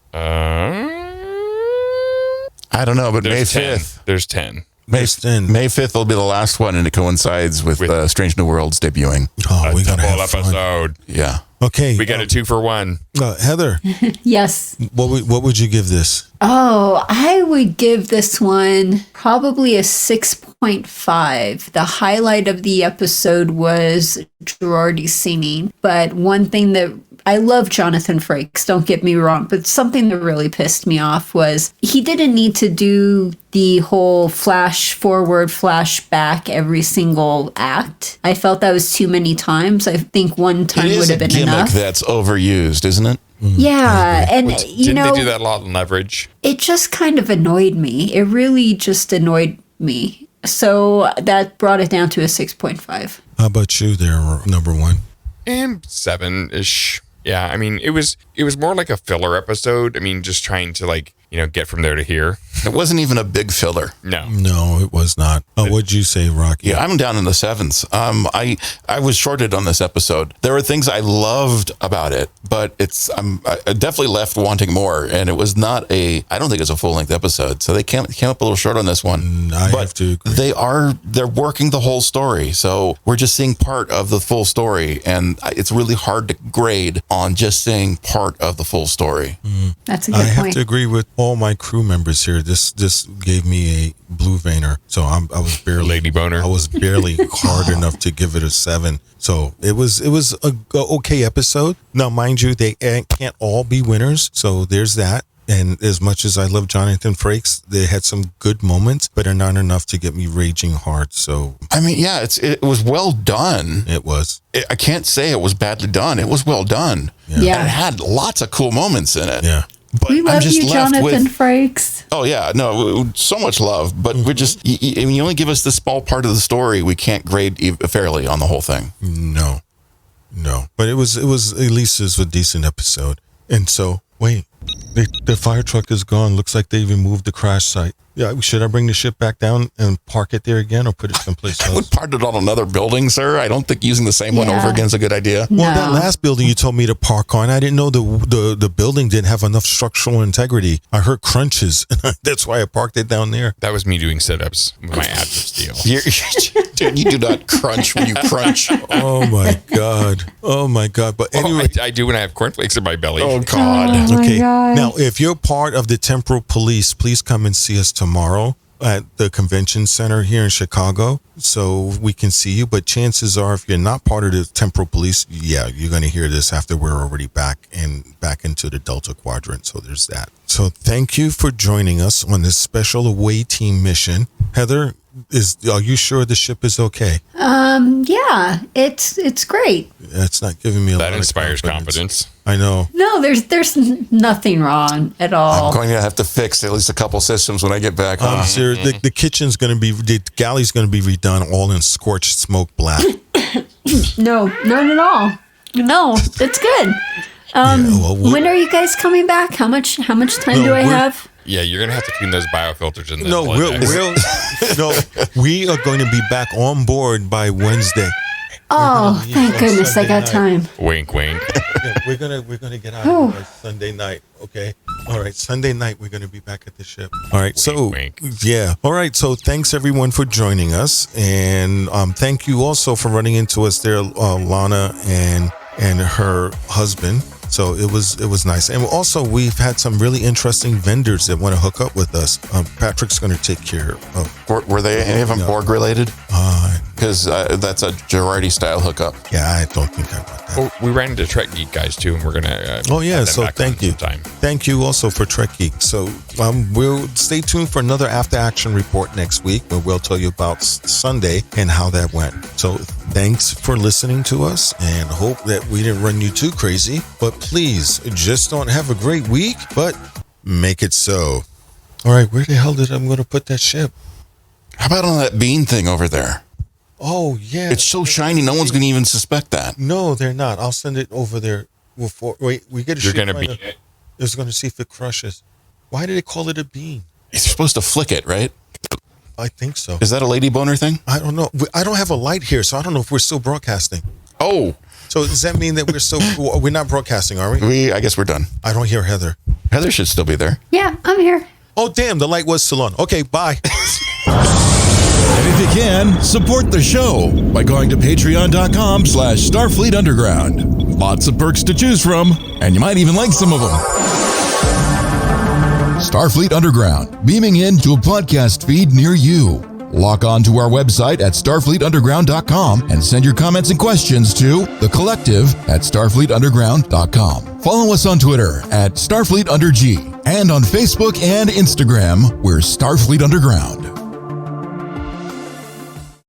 I don't know, but May There's 10. 5th. There's 10. May 5th will be the last one, and it coincides with Strange New Worlds debuting. Oh, we A gotta double have fun. episode. Yeah. Okay, We got a 2 for 1. Heather, Yes. what would you give this? Oh, I would give this one probably a 6.5. The highlight of the episode was Jurati singing, but one thing that I love Jonathan Frakes, don't get me wrong, but something that really pissed me off was he didn't need to do the whole flash forward, flash back every single act. I felt that was too many times. I think one time It would is have a been gimmick enough. that's overused, isn't it? Yeah, and you Didn't know, they do that a lot in Leverage? it just kind of annoyed me. It really just annoyed me. So that brought it down to a 6.5. How about you there, number one? And 7-ish. Yeah, I mean, it was more like a filler episode. I mean, just trying to get from there to here. It wasn't even a big filler. No, it was not. What'd you say, Rocky? Yeah, I'm down in the 7s. I was shorted on this episode. There were things I loved about it, but I definitely left wanting more. And it was not I don't think it's a full length episode. So they came up a little short on this one. I have to agree. They're working the whole story. So we're just seeing part of the full story. And it's really hard to grade on just seeing part of the full story. That's a good point. I have to agree with all my crew members here. This gave me a blue veiner, so I was barely lady boner. I was barely hard enough to give it a 7. So it was a okay episode. Now, mind you, they can't all be winners. So there's that. And as much as I love Jonathan Frakes, they had some good moments, but are not enough to get me raging hard. So I mean, yeah, it was well done. It was. I can't say it was badly done. It was well done. Yeah. And it had lots of cool moments in it. Yeah. But We love you, Jonathan Frakes. Oh yeah, no, so much love. But we're just you only give us this small part of the story. We can't grade fairly on the whole thing. No. But it was at least it was a decent episode. And so wait, the fire truck is gone. Looks like they even moved the crash site. Yeah, should I bring the ship back down and park it there again, or put it someplace I else? would park it on another building, sir. I don't think using the same one over again is a good idea. Well, that No. last building you told me to park on, I didn't know the building didn't have enough structural integrity. I heard crunches. That's why I parked it down there. That was me doing sit-ups with my abs steel. Dude, you do not crunch when you crunch. Oh my god. But anyway, I do when I have cornflakes in my belly. Oh God. Oh, my okay. God. Now, if you're part of the temporal police, please come and see us tomorrow at the convention center here in Chicago so we can see you. But chances are, if you're not part of the temporal police, yeah, you're going to hear this after we're already back into the Delta Quadrant. So there's that. So thank you for joining us on this special away team mission. Heather, are you sure the ship is okay? Yeah, it's great. That's not giving me a lot That of inspires confidence. I know. No, there's nothing wrong at all. I'm going to have to fix at least a couple systems when I get back home. I'm serious. The kitchen's going to be, the galley's going to be redone all in scorched smoke black. No, not at all. No, it's good. When are you guys coming back? How much time do I have? Yeah, you're going to have to clean those biofilters in there. No, we are going to be back on board by Wednesday. Oh, thank goodness I got time. Wink, wink. Yeah, we're gonna get out of here by Sunday night. Okay. All right. Sunday night we're gonna be back at the ship. All right. So wink. yeah. All right. So thanks everyone for joining us, and thank you also for running into us there, Lana and her husband. So it was nice. And also we've had some really interesting vendors that want to hook up with us. Patrick's going to take care of. Were they any of them Borg related? Because that's a Jurati style hookup. Yeah, I don't think I want that. Well, we ran into Trek Geek guys too, and we're gonna. Oh yeah, so thank you. Thank you also for Trek Geek. So we'll stay tuned for another after action report next week, where we'll tell you about Sunday and how that went. So thanks for listening to us, and hope that we didn't run you too crazy. But please, just don't have a great week, but make it so. All right, where the hell did I'm going to put that ship? How about on that bean thing over there? Oh yeah, It's so shiny, no one's going to even suspect that. No, they're not. I'll send it over there. Wait, we get a You're ship going to right be. now. It's going to see if it crushes. Why did they call it a bean? You're supposed to flick it, right? I think so. Is that a lady boner thing? I don't know. I don't have a light here, so I don't know if we're still broadcasting. Oh, So does that mean that we're not broadcasting, are we? I guess we're done. I don't hear Heather. Heather should still be there. Yeah, I'm here. Oh, damn, the light was still on. Okay, bye. And if you can, support the show by going to patreon.com/Starfleet Underground. Lots of perks to choose from, and you might even like some of them. Starfleet Underground, beaming into a podcast feed near you. Log on to our website at starfleetunderground.com and send your comments and questions to thecollective@starfleetunderground.com. Follow us on Twitter at StarfleetUnderG and on Facebook and Instagram, we're Starfleet Underground.